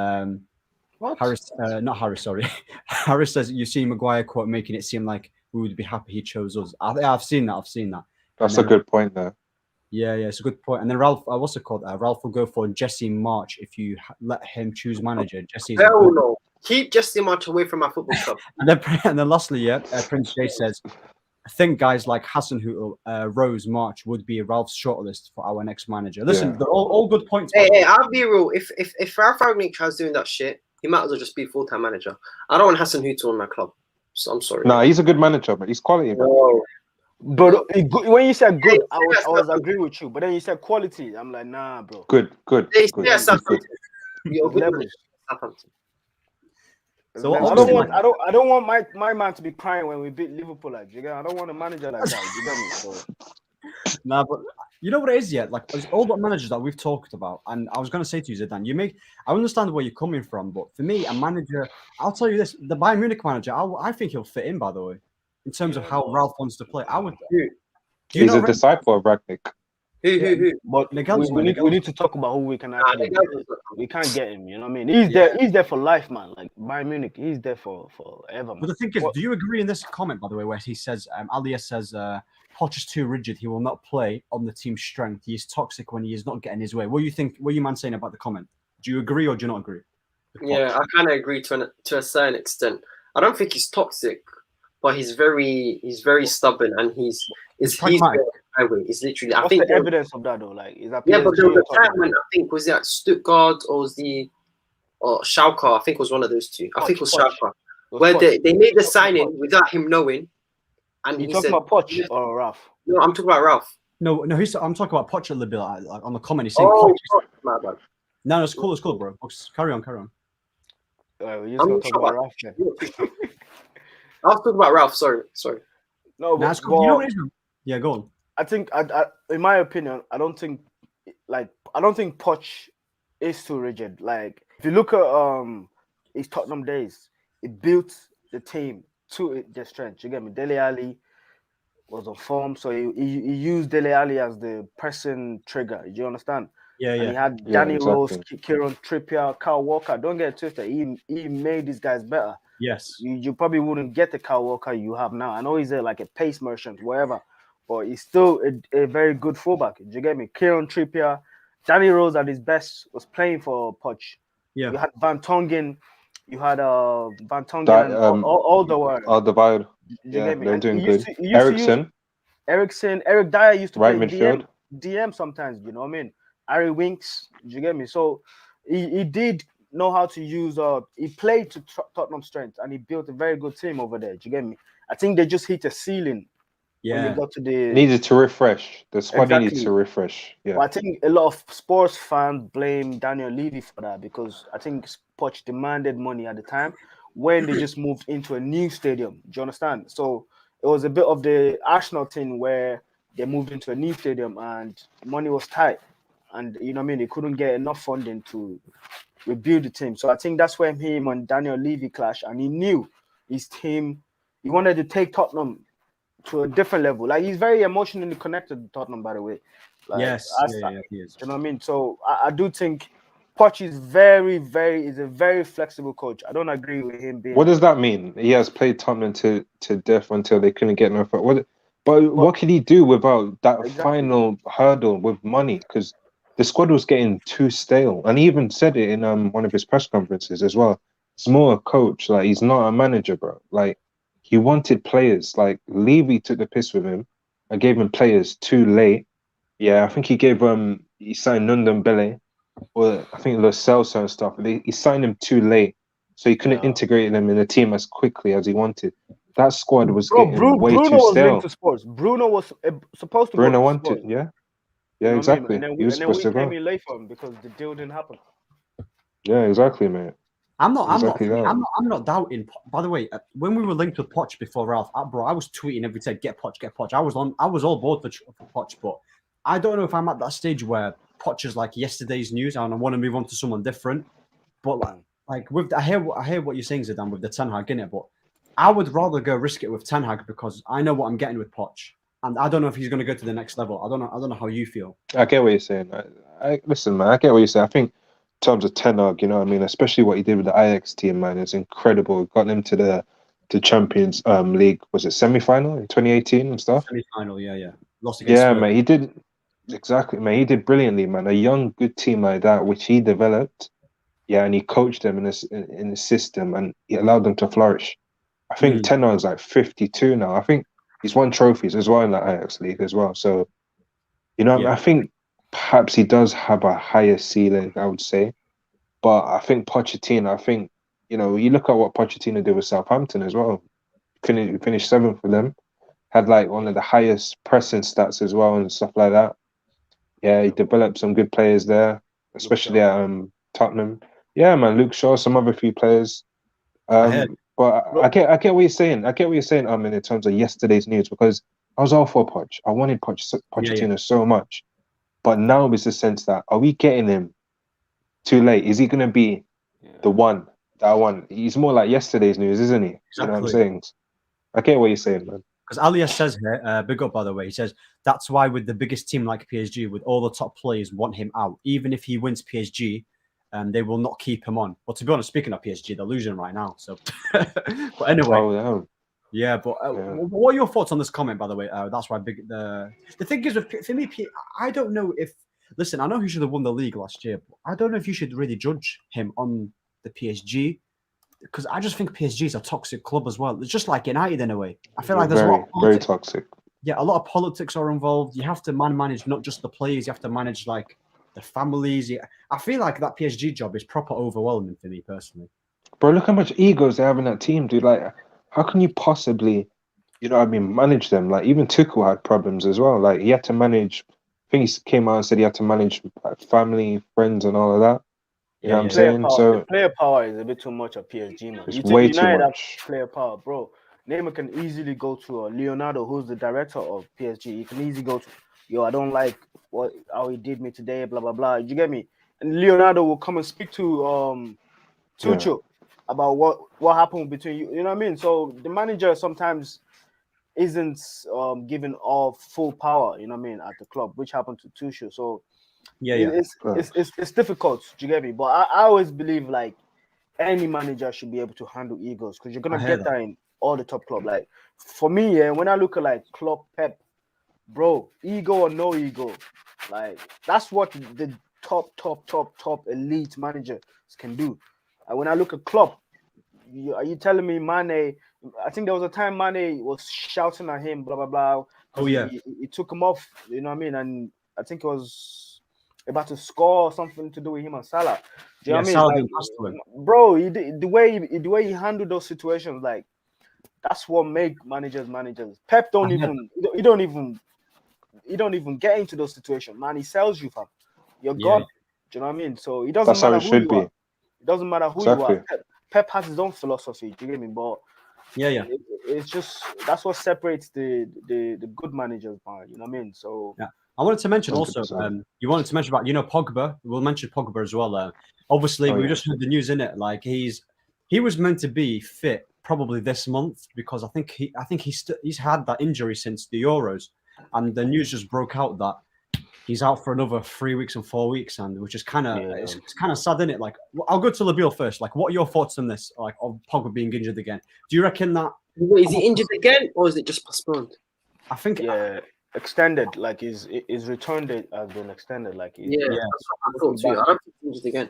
Harris, not Harris, sorry. Harris says you see Maguire quote making it seem like we would be happy he chose us. I've seen that. That's a good point there. Yeah, it's a good point. And then Ralph, what's it called? Ralph will go for Jesse March if you let him choose manager. Jesse's hell no. Keep Jesse March away from my football club. and then lastly, Prince J says, I think guys like Hasenhüttl, Rose, March would be Ralph's shortlist for our next manager. Listen, they're all good points. Hey, I'll be real. If Ralph Rangnick tries doing that shit, he might as well just be full-time manager. I don't want Hasenhüttl in my club. So I'm sorry. No, he's a good manager, but he's quality. Whoa. But when you said good, I was agreeing with you. But then you said quality. I'm like, nah, bro. Good. Yeah, Southampton. You're good Levels. Southampton. So I don't want my man to be crying when we beat Liverpool. Like, I don't want a manager like that. You get me? So. Nah, but you know what it is yet? Like it's all the managers that we've talked about, and I was going to say to you, Zidane, I understand where you're coming from, but for me, a manager, I'll tell you this: the Bayern Munich manager, I think he'll fit in. By the way, in terms of how Ralph wants to play. I would. Who? Do you He's know a disciple of Ragnick. Who? But Nagelsmann, we Nagelsmann. need to talk about who we can actually Nagelsmann's get. not We coming. can't get him. You know what I mean? He's there. He's there for life, man. Like Bayern Munich, he's there for forever, man. But the thing is, What- do you agree in this comment, by the way, where he says, Alias says, Poch is too rigid. He will not play on the team's strength. He is toxic when he is not getting his way. What do you think? What are you man saying about the comment? Do you agree or do you not agree? with Yeah, Poch? I kind of agree to a certain extent. I don't think he's toxic, but he's very stubborn, and he's pragmatic. the highway. It's literally. I What's think the there- evidence of that though? Like, is that Yeah, but there PSG was or a time Tottenham? when I think was it at Stuttgart or was or Schalke? I think it was one of those two. I think it was Poch. Schalke, It was where Poch. they made the Poch. signing without him knowing, and You he talking said, about Poch or Ralph? "No, I'm talking about Ralph." No, I'm talking about Poch a little bit. Like, on the comment, he's saying, Oh, Poch. my bad. No, it's cool, bro. Carry on. We're just I'm gonna not talk sure about about- Ralph then. I was talking about Ralph. Sorry. No, Nah, but, it's cool. You know but what it is? Yeah, go on. I think, in my opinion, I don't think Poch is too rigid. Like, if you look at his Tottenham days, he built the team to their strength. You get me? Dele Alli was on form, so he used Dele Alli as the pressing trigger. Do you understand? Yeah, And he yeah. had Yeah, Danny Rose, exactly. Kieran Trippier, Kyle Walker. Don't get it twisted. He made these guys better. Yes. You probably wouldn't get the Kyle Walker you have now. I know he's like a pace merchant, whatever, but he's still a very good fullback. Do you get me? Kieran Trippier, Danny Rose at his best was playing for Poch. Yeah. You had Van Tongen, That, and all the world. Alderweireld. You Yeah, get me? they're And doing he good. used to use Ericsson, Eric Dyer used to right play midfield. DM sometimes. You know what I mean? Harry Winks. Do you get me? So he did know how to use. He played to Tottenham strength, and he built a very good team over there. Do you get me? I think they just hit a ceiling when they Yeah. got to the. Needed to refresh. The squad needs Exactly. to refresh. Yeah. But I think a lot of sports fans blame Daniel Levy for that because I think Poch demanded money at the time when they just moved into a new stadium. Do you understand? So it was a bit of the Arsenal thing where they moved into a new stadium and money was tight. And you know what I mean? They couldn't get enough funding to rebuild the team. So I think that's where him and Daniel Levy clashed. And he knew his team, he wanted to take Tottenham to a different level. Like, he's very emotionally connected to Tottenham, by the way. Like, Yes. Yeah, he is. you know what I mean? So I do think Poch is is a very flexible coach. I don't agree with him being. What does that mean? He has played Tottenham to death until they couldn't get no. But what could he do without that Exactly. final hurdle with money? Because the squad was getting too stale, and he even said it in one of his press conferences as well. He's more a coach, like he's not a manager, bro. Like he wanted players. Like Levy took the piss with him and gave him players too late. Yeah, I think he signed Nundombele, or I think Lo Celso and stuff. He signed him too late, so he couldn't integrate them in the team as quickly as he wanted. That squad was getting way Bruno too was stale. linked to Spurs. Bruno was supposed to Bruno go to wanted, Spurs. yeah, You know what I mean? exactly. And then He was supposed to came go. in late for him because the deal didn't happen. Yeah, exactly, mate. I'm not doubting. By the way, when we were linked with Poch before Ralph, bro, I was tweeting every day, get Poch. I was all board for Poch, but I don't know if I'm at that stage where Poch is like yesterday's news and I want to move on to someone different. But I hear what you're saying, Zidane, with the Ten Hag in it, but I would rather go risk it with Ten Hag because I know what I'm getting with Poch, and I don't know if he's going to go to the next level. I don't know how you feel. I get what you're saying. Listen, man, I get what you're saying. I think in terms of Ten Hag, you know what I mean, especially what he did with the Ajax team, man, it's incredible. Got them to the Champions League. Was it semi-final in 2018 and stuff? Semi-final, yeah. Lost against Yeah, Spurs. mate, he did exactly, mate. He did brilliantly, man. A young, good team like that, which he developed. Yeah, and he coached them in the system, and he allowed them to flourish. I think Ten Hag's like 52 now. I think he's won trophies as well in the Ajax League as well. So, you know, I think perhaps he does have a higher ceiling, I would say. But I think Pochettino, you know, you look at what Pochettino did with Southampton as well. Finished seventh for them. Had like one of the highest pressing stats as well and stuff like that. Yeah, he developed some good players there, especially at Tottenham. Yeah, man, Luke Shaw, some other few players. But I get what you're saying. I get what you're saying, in terms of yesterday's news, because I was all for Poch. I wanted Pochettino so much. But now it's the sense that, are we getting him too late? Is he going to be the one that I want? He's more like yesterday's news, isn't he? Exactly. You know what I'm saying? I get what you're saying, man. Because Alias says here, big up by the way, he says that's why with the biggest team like PSG, with all the top players want him out, even if he wins PSG, they will not keep him on. Well, to be honest, speaking of PSG, they're losing right now. So, but anyway, but what are your thoughts on this comment? By the way, that's why the thing is for me, I don't know if listen, I know he should have won the league last year, but I don't know if you should really judge him on the PSG. Because I just think PSG is a toxic club as well. It's just like United in a way. I feel like there's very toxic. Yeah, a lot of politics are involved. You have to manage not just the players. You have to manage like the families. I feel like that PSG job is proper overwhelming for me personally. Bro, look how much egos they have in that team, dude. Like, how can you possibly, you know what I mean, manage them? Like, even Tuchel had problems as well. Like, he had to manage. I think he came out and said he had to manage like, family, friends, and all of that. You know what I'm saying? The player power is a bit too much at PSG, man. It's way too much. Player power, bro. Neymar can easily go to Leonardo, who's the director of PSG. He can easily go to, yo, I don't like how he did me today, blah blah blah. You get me? And Leonardo will come and speak to Tuchel about what happened between you. You know what I mean? So the manager sometimes isn't given all full power. You know what I mean at the club, which happened to Tuchel. So. It's difficult. Do you get me? But I always believe like any manager should be able to handle egos because you're gonna get that in all the top club. Like for me, when I look at like Klopp, Pep, bro, ego or no ego, like that's what the top elite managers can do. And when I look at Klopp, are you telling me Mane? I think there was a time Mane was shouting at him, blah blah blah. Oh yeah, he took him off. You know what I mean? And I think it was about to score or something to do with him and Salah. Do you know what I mean? Like, bro, the way he handled those situations, like that's what make managers. Pep don't even get into those situations, man. He sells you, fam. You're God. Do you know what I mean? So it doesn't matter who you are. It doesn't matter who you are. Pep has his own philosophy. Do you get me? But it's just that's what separates the good managers, man. You know what I mean? So I wanted to mention 100%. Also, you wanted to mention about Pogba. We'll mention Pogba as well. Obviously, we just heard the news in it. Like he was meant to be fit probably this month because I think he's had that injury since the Euros, and the news just broke out that he's out for another 3 weeks and 4 weeks, and which is kind of it's kind of sad, isn't it? Like I'll go to Labille first. Like, what are your thoughts on this? Like, of Pogba being injured again? Do you reckon that? Is he injured again, or is it just postponed? I think extended, like his return date has been extended. Like that's what I thought too. I don't think he's injured again.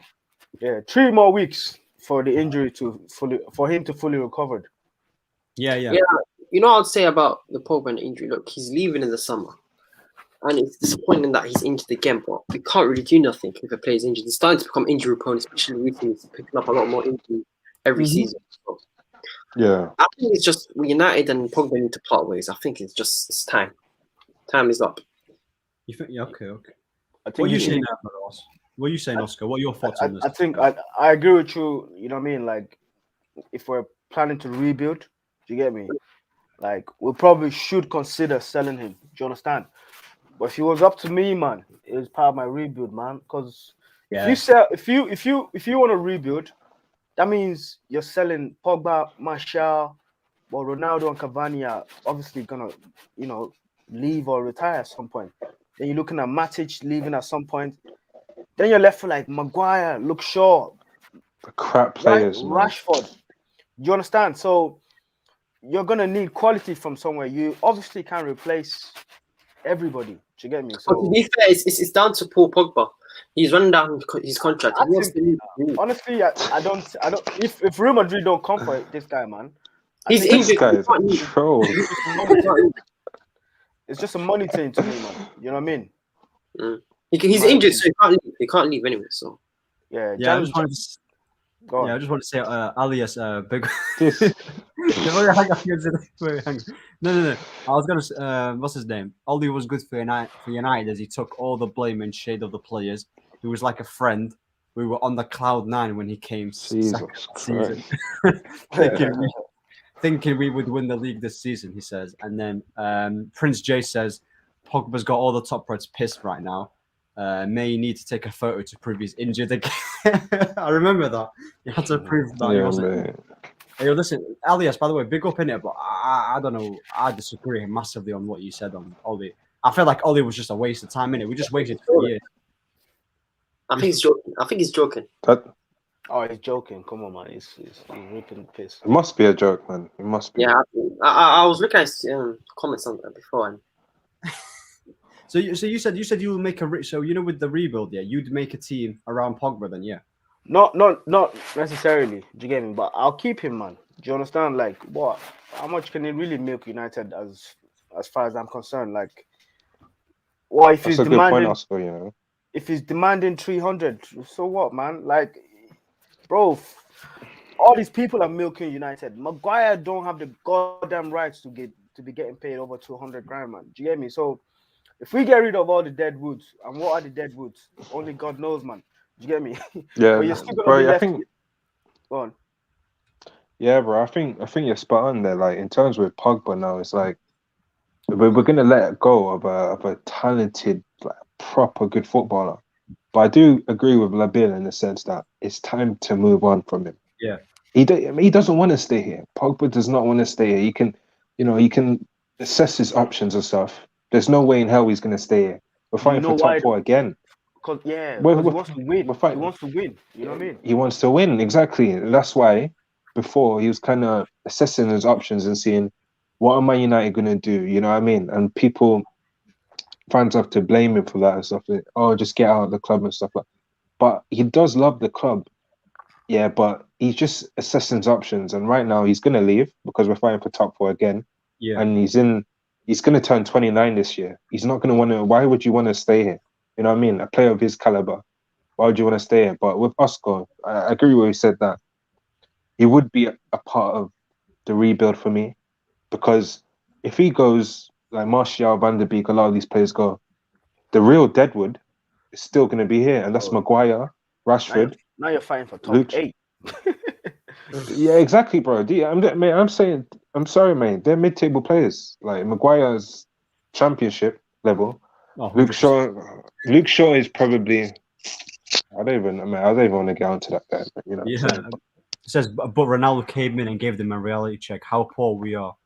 Yeah, 3 more weeks for the injury for him to fully recovered. Yeah. You know what I'd say about the Pogba injury? Look, he's leaving in the summer, and it's disappointing that he's injured again. But we can't really do nothing if a player's injured. He's starting to become injury prone, especially recently. He's picking up a lot more injury every season. So, I think it's just United and Pogba need to part ways. I think it's time. Time is up. You think? Yeah, okay. What are you saying, Ross? What are you saying, Oscar? What are your thoughts on this? I think I agree with you. You know what I mean? Like, if we're planning to rebuild, do you get me? Like, we probably should consider selling him. Do you understand? But if it was up to me, man, it was part of my rebuild, man. Because if you want to rebuild, that means you're selling Pogba, Martial, but Ronaldo and Cavani are obviously gonna, leave or retire at some point. Then you're looking at Matic leaving at some point. Then you're left with like Maguire, Luke Shaw, the crap players, Rashford. You understand? So you're gonna need quality from somewhere. You obviously can't replace everybody. Do you get me? So to be fair, it's down to Paul Pogba. He's running down his contract. Honestly, I don't. If Real Madrid don't come for this guy, man, he's injured. It's just a money thing to me, man. You know what I mean? He's injured, so he can't leave anyway. So I just want to say, Alias, big. No. I was gonna. What's his name? Oli was good for United as he took all the blame and shade of the players. He was like a friend. We were on the cloud 9 when he came. Jesus season. Thinking we would win the league this season, he says. And then Prince J says, Pogba's got all the top reds pissed right now. May need to take a photo to prove he's injured again. I remember that. You had to prove that he wasn't. Hey, listen, Elias, by the way, big up in it, but I don't know. I disagree massively on what you said on Ollie. I feel like Ollie was just a waste of time, innit? We just wasted 3 years. I think he's joking. I think he's joking. That Oh, he's joking. Come on, man. He's ripping the piss. it must be a joke, man. It must be. Yeah, I was looking at comments on that before, and So you said you will make so with the rebuild, yeah, you'd make a team around Pogba, then yeah. Not necessarily. Do you get me? But I'll keep him, man. Do you understand? Like, what? How much can he really milk United as far as I'm concerned? Like, well, if That's he's a good point, demanding, Oscar. if he's demanding 300, so what, man? Like, bro, all these people are milking United. Maguire don't have the goddamn rights to be getting paid over 200 grand, man. Do you get me? So if we get rid of all the dead woods, and what are the dead woods? Only God knows, man. Do you get me? Yeah, But you're still gonna bro. be I left. think. Go on. Yeah, bro. I think you're spot on there. Like in terms with Pogba now, it's like we're gonna let go of a talented, like proper good footballer. But I do agree with Labil in the sense that it's time to move on from him. Yeah. He doesn't want to stay here. Pogba does not want to stay here. He can assess his options and stuff. There's no way in hell he's gonna stay here. We're fighting for top four again. Because he We're wants to win. He fighting. wants to win. You know what I mean? He wants to win, exactly. And that's why before he was kind of assessing his options and seeing what am Man United going to do, you know what I mean? And fans have to blame him for that and stuff. Like, oh, just get out of the club and stuff like that. But he does love the club. Yeah, but he's just assessing his options. And right now he's going to leave because we're fighting for top four again. Yeah. And he's going to turn 29 this year. He's not going to want to, why would you want to stay here? You know what I mean? A player of his caliber. Why would you want to stay here? But with Oscar, I agree with what he said that he would be a part of the rebuild for me. Because if he goes, like Martial, Van der Beek, a lot of these players go, the real Deadwood is still going to be here. And that's Maguire, Rashford. Now you're fighting for top 8. Yeah, exactly, bro. I'm sorry, mate. They're mid-table players. Like Maguire's championship level. Oh, Luke Shaw is probably. I don't even want to get onto that guy. But, you know. Yeah. It says, but Ronaldo came in and gave them a reality check. How poor we are.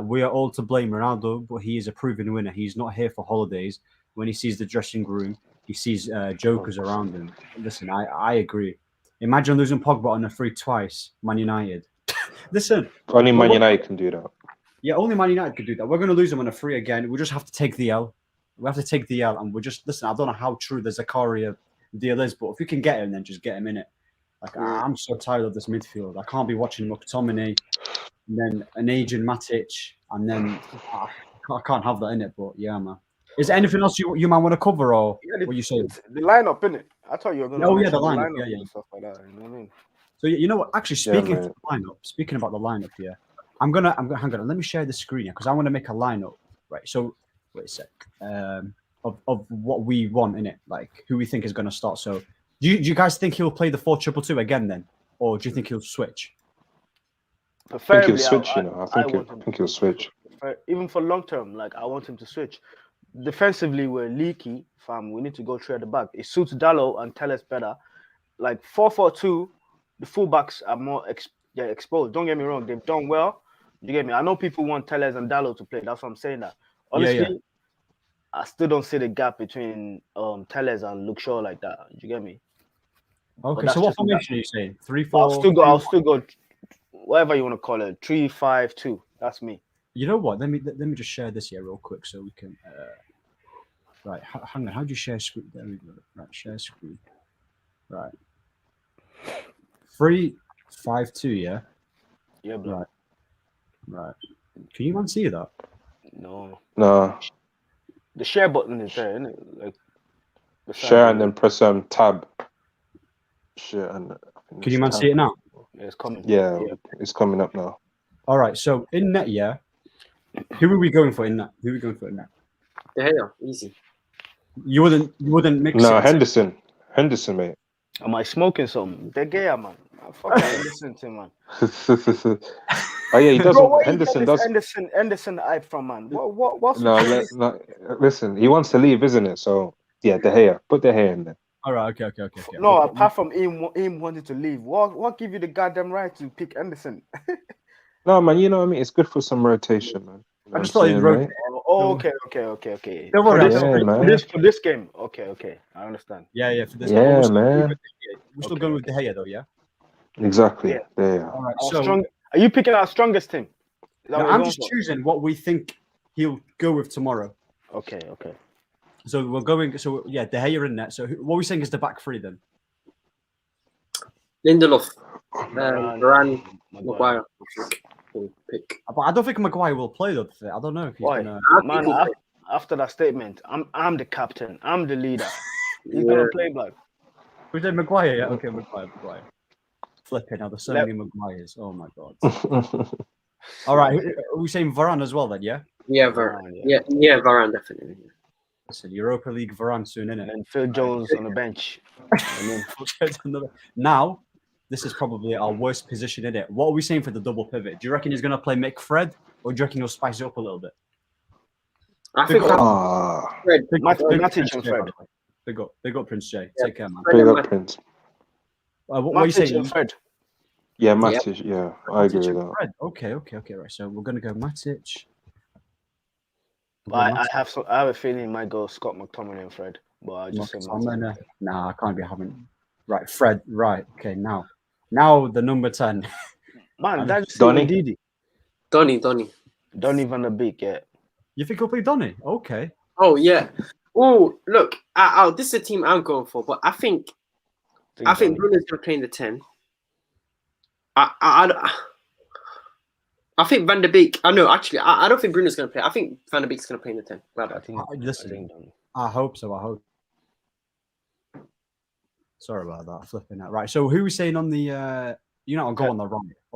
We are all to blame, Ronaldo, but he is a proven winner. He's not here for holidays. When he sees the dressing room, he sees jokers around him. Listen, I agree. Imagine losing Pogba on a free twice, Man United. Listen. Only Man United can do that. Yeah, only Man United could do that. We're going to lose him on a free again. We just have to take the L. We have to take the L, and listen, I don't know how true the Zakaria deal is, but if we can get him, then just get him in it. Like, I'm so tired of this midfield. I can't be watching McTominay, and then an aging Matic, and then I can't have that in it. But yeah, man. Is there anything else you might want to cover, or what you saying? The lineup, innit? I thought you were going to. Oh yeah, the lineup. Yeah. And stuff like that. You know what I mean? So you know what? Actually, speaking about the lineup here, I'm gonna hang on. Let me share the screen here because I want to make a lineup. Right. So wait a sec. Of what we want in it, like who we think is going to start. So do you guys think he'll play the 4-2-2 again then, or do you think he'll switch? I think he'll switch. I think he'll switch. Even for long term, like I want him to switch. Defensively, we're leaky, fam. We need to go through at the back. It suits Dallo and Telles better. Like 4-4-2, the fullbacks are more exposed. Don't get me wrong; they've done well. You get me? I know people want Telles and Dallo to play. That's what I'm saying. That honestly, I still don't see the gap between Telles and Luke Shaw like that. You get me? Okay, so what formation are you saying? 3-4. I'll still go whatever you want to call it. 3-5-2. That's me. You know what? Let me just share this here real quick so we can. Right, hang on. How do you share screen? There we go. Right, share screen. Right. 3-5-2. Yeah. Yeah, bro. Right. Can you see that? No. The share button is there, isn't it? Like share and then press tab. Share and. Can you see it now? Yeah, it's coming. Yeah, it's coming up now. All right. So in net, yeah. Who are we going for in net? Yeah, easy. You wouldn't mix. No, Henderson, mate. Am I smoking some? De Gea, man. I fucking Henderson to man. Oh yeah, he does. Bro, Henderson does. Henderson hype from man. What's no, listen. He wants to leave, isn't it? So yeah, De Gea. Put De Gea in there. All right. Okay. No, Okay. apart from him wanting to leave, what give you the goddamn right to pick Anderson? No, man, you know what I mean? It's good for some rotation, man. You know I just what thought I'm he'd saying, rotate. mate? Oh, okay. Don't For worry. this, Yeah, man. for this game. Okay. I understand. Yeah. For this, Yeah, we're still going man. with De Gea. We're still going with De Gea, though. Yeah. Exactly. Yeah. There you are. All right. Our So strong. Are you picking our strongest team? Is that no, what you're I'm going just for? choosing what we think he'll go with tomorrow. Okay. So we're going. So yeah, De Gea in net. So what are we saying is the back three then? Lindelof, Varane, Varane, Maguire. Maguire. I think we'll pick. But I don't think Maguire will play though. I don't know if he's Why? gonna. I Man, think we'll after that statement, I'm the captain. I'm the leader. He's Yeah. gonna play, blood. We did Maguire. Yeah. Okay, Maguire. Flipping. Now there's so Let- many Maguires. Oh my god. All right. Are we saying Varane as well then? Yeah. Yeah, Varane, Varane. Yeah, Varane definitely. Listen, Europa League Varane soon, And innit? then Phil Jones on the bench. And then Now, this is probably our worst position in it. What are we saying for the double pivot? Do you reckon he's going to play Mick Fred, or do you reckon he'll spice it up a little bit? I think Big up. Fred. Matic and Fred. Big up, Prince J. Yeah. Take care, man. Big up, Prince. What are you Matic saying? and Fred. Yeah, Matic. Yeah, I agree Matic with and that. Fred. Okay. Right. So we're going to go Matic. I have a feeling he might go Scott McTominay and Fred. But I just say Matic. Nah, I can't be having. Right, Fred. Right. Okay, now the number 10. Man, that's Donny? Didi. Donny. Donny van der Beek, yeah. You think he'll play Donny? Okay. Oh yeah. Oh look, this is the team I'm going for, but I think Donny. Bruno's gonna play in the 10. I think Van der Beek. I don't think Bruno's gonna play. I think Van der Beek's gonna play in the 10. Right I back. think Listen, Donny. I hope so. Sorry about that. Flipping that. Right. So who are we saying on the? I'll go on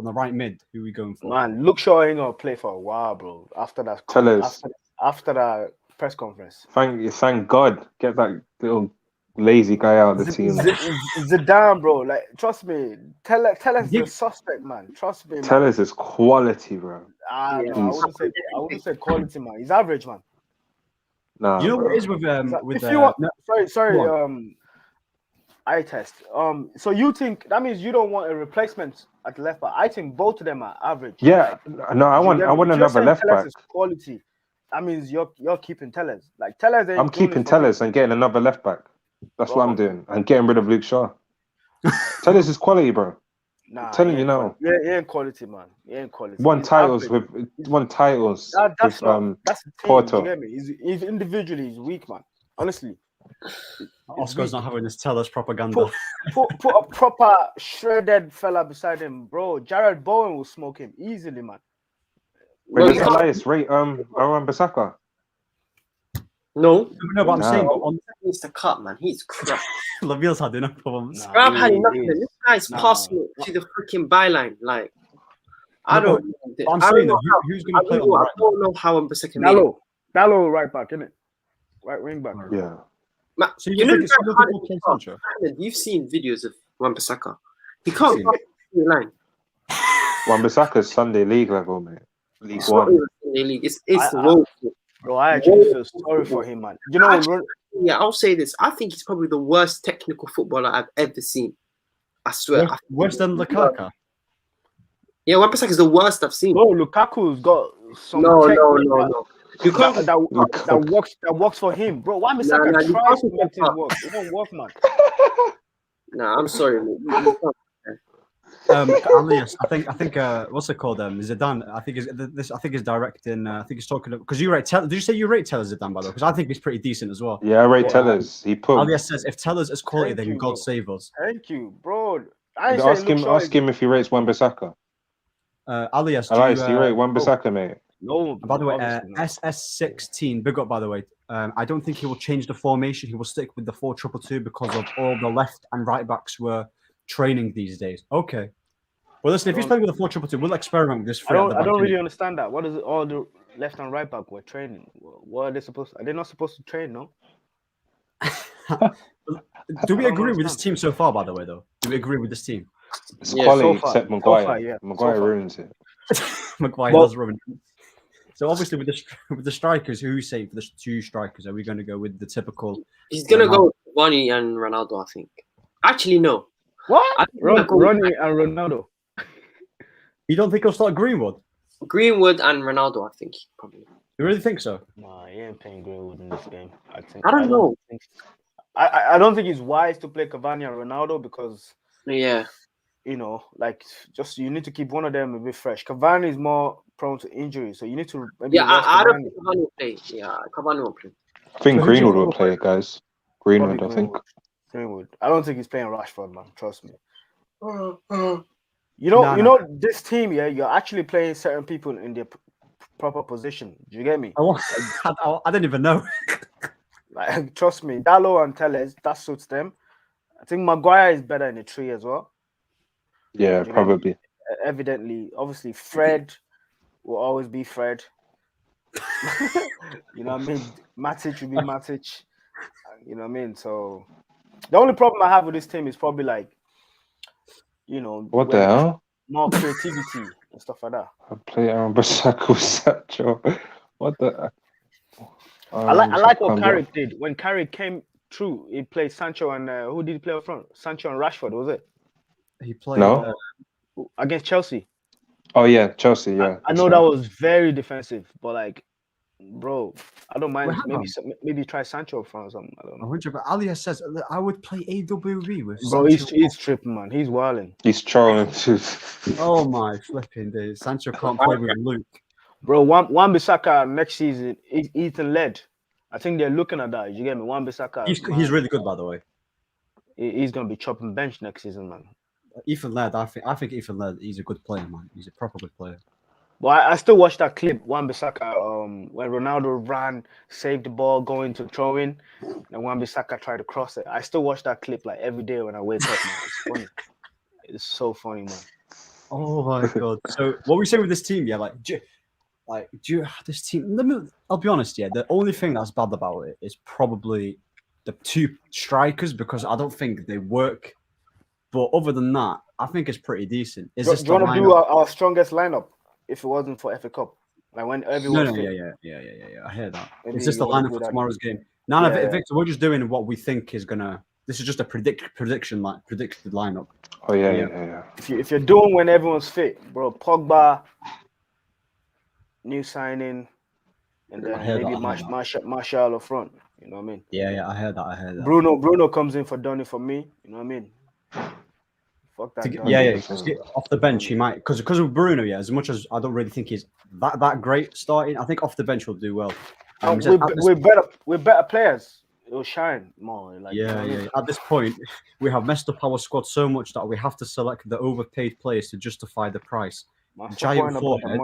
the right mid. Who are we going for? Man, Luke Shaw ain't gonna play for a while, bro. After that, after that press conference. Thank God. Get that little lazy guy out of the team. Zidane, bro. Like, trust me. Tell us the suspect, man. Trust me. Tell us it's quality, bro. No, I wouldn't say quality, man. He's average, man. Nah, You know bro. what it is with If you want, sorry. Eye test. So you think that means you don't want a replacement at left back? I think both of them are average. Yeah, no, I want another left back. Quality. That means you're keeping Tellers. Like Tellers. I'm keeping Tellers and getting another left back. That's what I'm doing. And getting rid of Luke Shaw. Tellers is quality, bro. Nah, I'm telling you now. Yeah, he ain't quality, man. He ain't quality. Won He's titles average. with That's the team, Porto. you get me? He's individually he's weak, man. Honestly. Oscar's not having this Tellers propaganda. Put a proper shredded fella beside him, bro. Jared Bowen will smoke him easily, man. Wait, does Elias rate Wan-Bissaka? No, No, but I'm saying on he needs to cut, man. He's crap. Laville's had enough problems. Nah. I've had enough of it. This guy's passing it to the freaking byline. Like, I don't know. I'm saying that who's going to play on the right? I don't know how Wan-Bissaka made it. Dallo right back, innit? Right wing back. Yeah. So you think it's Sancho? You've seen videos of Wan-Bissaka. He can't pass the line. Wan-Bissaka's Sunday League level, mate. League It's One. not even Sunday League. It's woeful. Bro, I actually feel sorry for him, man. You know, Yeah, I'll say this. I think he's probably the worst technical footballer I've ever seen. I swear. Worse than Lukaku? Yeah, Wan-Bissaka is the worst I've seen. bro, Lukaku's got some No. You can't that works for him, bro. Why Misaka tries to make things work? It don't work, man. Nah, I'm sorry, mate. You can't. Alias, I think what's it called? Zidane. I think he's directing. I think he's talking because you rate. Did you say you rate Tellers Zidane by the way? Because I think he's pretty decent as well. Yeah, I rate Tellers. He put. Alias says if Tellers is quality, then God save us. Thank you, bro. Ask him if he rates Wan-Bissaka. Alias, do you rate Wan-Bissaka, mate? No. By the way, SS16, big up. By the way, I don't think he will change the formation. He will stick with the 4-2-2 because of all the left and right backs were training these days. Okay. Well, listen, if he's playing with a 4-2-2, we'll experiment with this. I don't really understand that. What is it? All the left and right back were training. What are they supposed to? Are they not supposed to train? No. Do we agree with this team so far? By the way, though, do we agree with this team? It's quality so far, except Maguire. so far, yeah. Maguire So far. ruins it. Maguire does ruin it. So obviously with the strikers, who are you saying for the two strikers? Are we going to go with the typical? He's gonna go with Cavani and Ronaldo, I think. Actually, no. What? I think he might go with Ronnie and Ronaldo. You don't think he'll start Greenwood? Greenwood and Ronaldo, I think probably. You really think so? Nah, he ain't playing Greenwood in this game. I don't know. I don't think it's wise to play Cavani and Ronaldo because Yeah. you know, like just you need to keep one of them a bit fresh. Cavani is more prone to injury, so you need to maybe Yeah, rest I don't Cavani. think Cavani will play. Yeah, Cavani will play. I think So who do you Greenwood think will play, guys. Greenwood, Probably I think. Greenwood. I don't think he's playing Rashford, man. Trust me. Nah. You know this team, yeah. You're actually playing certain people in their proper position. Do you get me? I didn't even know. Like, trust me, Dallo and Telles, that suits them. I think Maguire is better in the tree as well. Yeah, Do you get me? probably. Evidently, obviously, Fred will always be Fred. You know what I mean? Matic will be Matic. You know what I mean? So the only problem I have with this team is probably like, you know, What the hell? more creativity and stuff like that. I play Aaron Bissaka, Sancho. What the? I like what Carrick did when Carrick came through. He played Sancho and who did he play up front? Sancho and Rashford, was it? He played No. Against Chelsea. Oh yeah, Chelsea. Yeah, I know that was very defensive, but like, bro, I don't mind. Well, Maybe try Sancho up front or something. I don't know. 100. But Alia says I would play AWB with. Bro, Sancho. he's tripping, man. He's wilding. He's trolling too. Oh my flipping days! Sancho can't play with Luke. Bro, Wan-Bissaka next season, Ethan led. I think they're looking at that. You get me? Wan-Bissaka. He's really good, by the way. He's gonna be chopping bench next season, man. Ethan Laird, I think Ethan Laird, he's a good player, man. He's a proper good player. Well, I still watched that clip, Wan-Bissaka, when Ronaldo ran, saved the ball, going to throw in, and Wan-Bissaka tried to cross it. I still watch that clip like every day when I wake up, man. It's funny. It's so funny, man. Oh my god! So what we say with this team, yeah, this team. I'll be honest, yeah. The only thing that's bad about it is probably the two strikers because I don't think they work. But other than that, I think it's pretty decent. Do you want to do our strongest lineup if it wasn't for FA Cup? Like when everyone. Yeah. I hear that. Maybe It's just the lineup for tomorrow's game. No, Victor, we're just doing what we think is gonna. This is just a predicted lineup. Oh yeah. If you're doing when everyone's fit, bro, Pogba, new signing, and then maybe Martial up front. You know what I mean? Yeah, I heard that. Bruno comes in for Donny for me. You know what I mean? Fuck that. Off the bench, he might because of Bruno. Yeah, as much as I don't really think he's that great starting, I think off the bench will do well. We're better players. It'll shine more. Like, yeah. At this point, we have messed up our squad so much that we have to select the overpaid players to justify the price. Giant forehead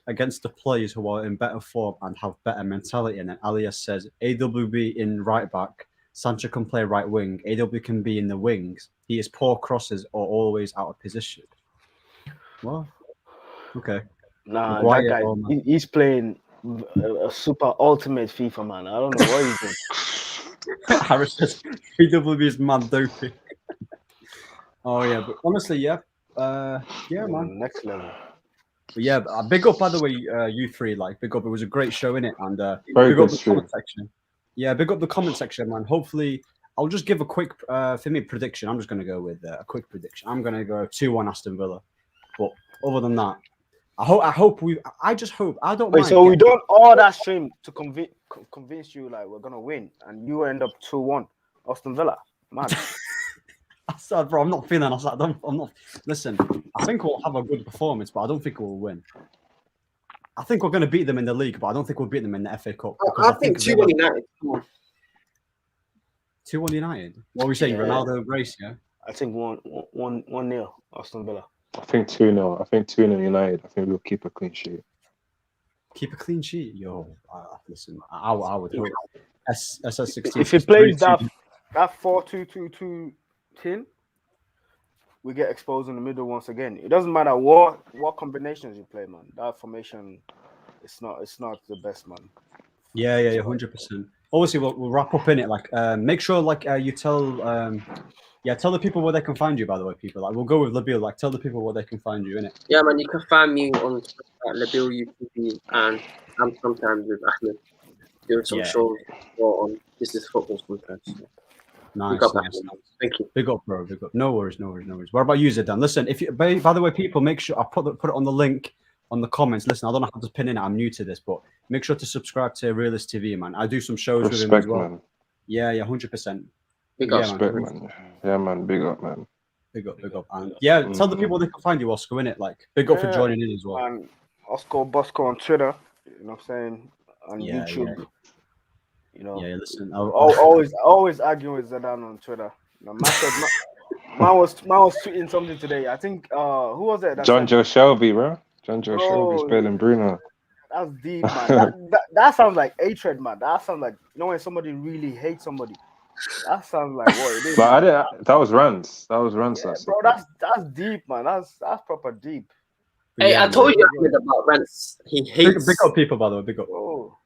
against the players who are in better form and have better mentality. And then Alias says AWB in right back. Sancho can play right wing. AW can be in the wings. He is poor crosses or always out of position. Well, okay. Nah, that guy, he's playing a super ultimate FIFA, man. I don't know what he's doing. Harris says AWB is mad dopey. Oh yeah, but honestly, yeah, man, next level. But yeah, big up by the way, you three. Like, big up. It was a great show, innit? And very big good up the comment section. Yeah, big up the comment section, man. Hopefully, I'll just give a quick, for me, prediction. I'm just going to go with a quick prediction. I'm going to go 2-1 Aston Villa. But other than that, I just hope. I don't mind. So we done all that stream to convince you like we're going to win, and you end up 2-1 Aston Villa. Man. I said, bro, I'm not feeling. I'm not. Listen, I think we'll have a good performance, but I don't think we'll win. I think we're going to beat them in the league, but I don't think we'll beat them in the FA Cup. I think 2-1 United. 2-1 United. What are we saying? Ronaldo brace, yeah? I think 1-0 Aston Villa. I think 2-0. I think 2-0 United. I think we'll keep a clean sheet. Keep a clean sheet? Yo, listen, I would hope. SS16. If he plays that 4-2-2-2 team, we get exposed in the middle once again. It doesn't matter what combinations you play, man. That formation, it's not the best, man. Yeah, 100%. Obviously, we'll wrap up in it. Like, make sure you tell tell the people where they can find you. By the way, people, like, we'll go with Labil. Like, tell the people where they can find you, innit? Yeah, man, you can find me on Labil UTV. TV, and I'm sometimes with Ahmed doing some Yeah. shows on This Is Football sometimes. So, Nice, big up, nice, Ahmed. nice. Thank you. Big up, bro. Big up. No worries, no worries, no worries. What about you, Zidane? Listen, if you, by the way, people, make sure I put it on the link on the comments. Listen, I don't know how to pin in it. I'm new to this, but make sure to subscribe to Realist TV, man. I do some shows with him as Respect, well. man. Yeah, 100%. Big Yeah, up. Respect, man. man. Yeah, man. Big up, man. Big up, big up. And yeah, tell the people they can find you, Oscar, innit? Like, big up for joining in as well. And Oscar Bosco on Twitter. You know what I'm saying? On Yeah, YouTube. yeah. You know. Yeah, listen. Always arguing with Zidane on Twitter. You know, man was tweeting something today. I think who was it? That John said, Joe Shelby, bro. John Joe Shelby bro, spelling Bruno. that's deep, man. That sounds like hatred, man. That sounds like, you know, when somebody really hates somebody. That sounds like what it is. But I didn't. That was runs. That was runs. Yeah, That's bro, it. that's deep, man. That's proper deep. Hey, Yeah, I told man. you Ahmed about Rents. He Big hates. up people, by the way. Big up. Oh,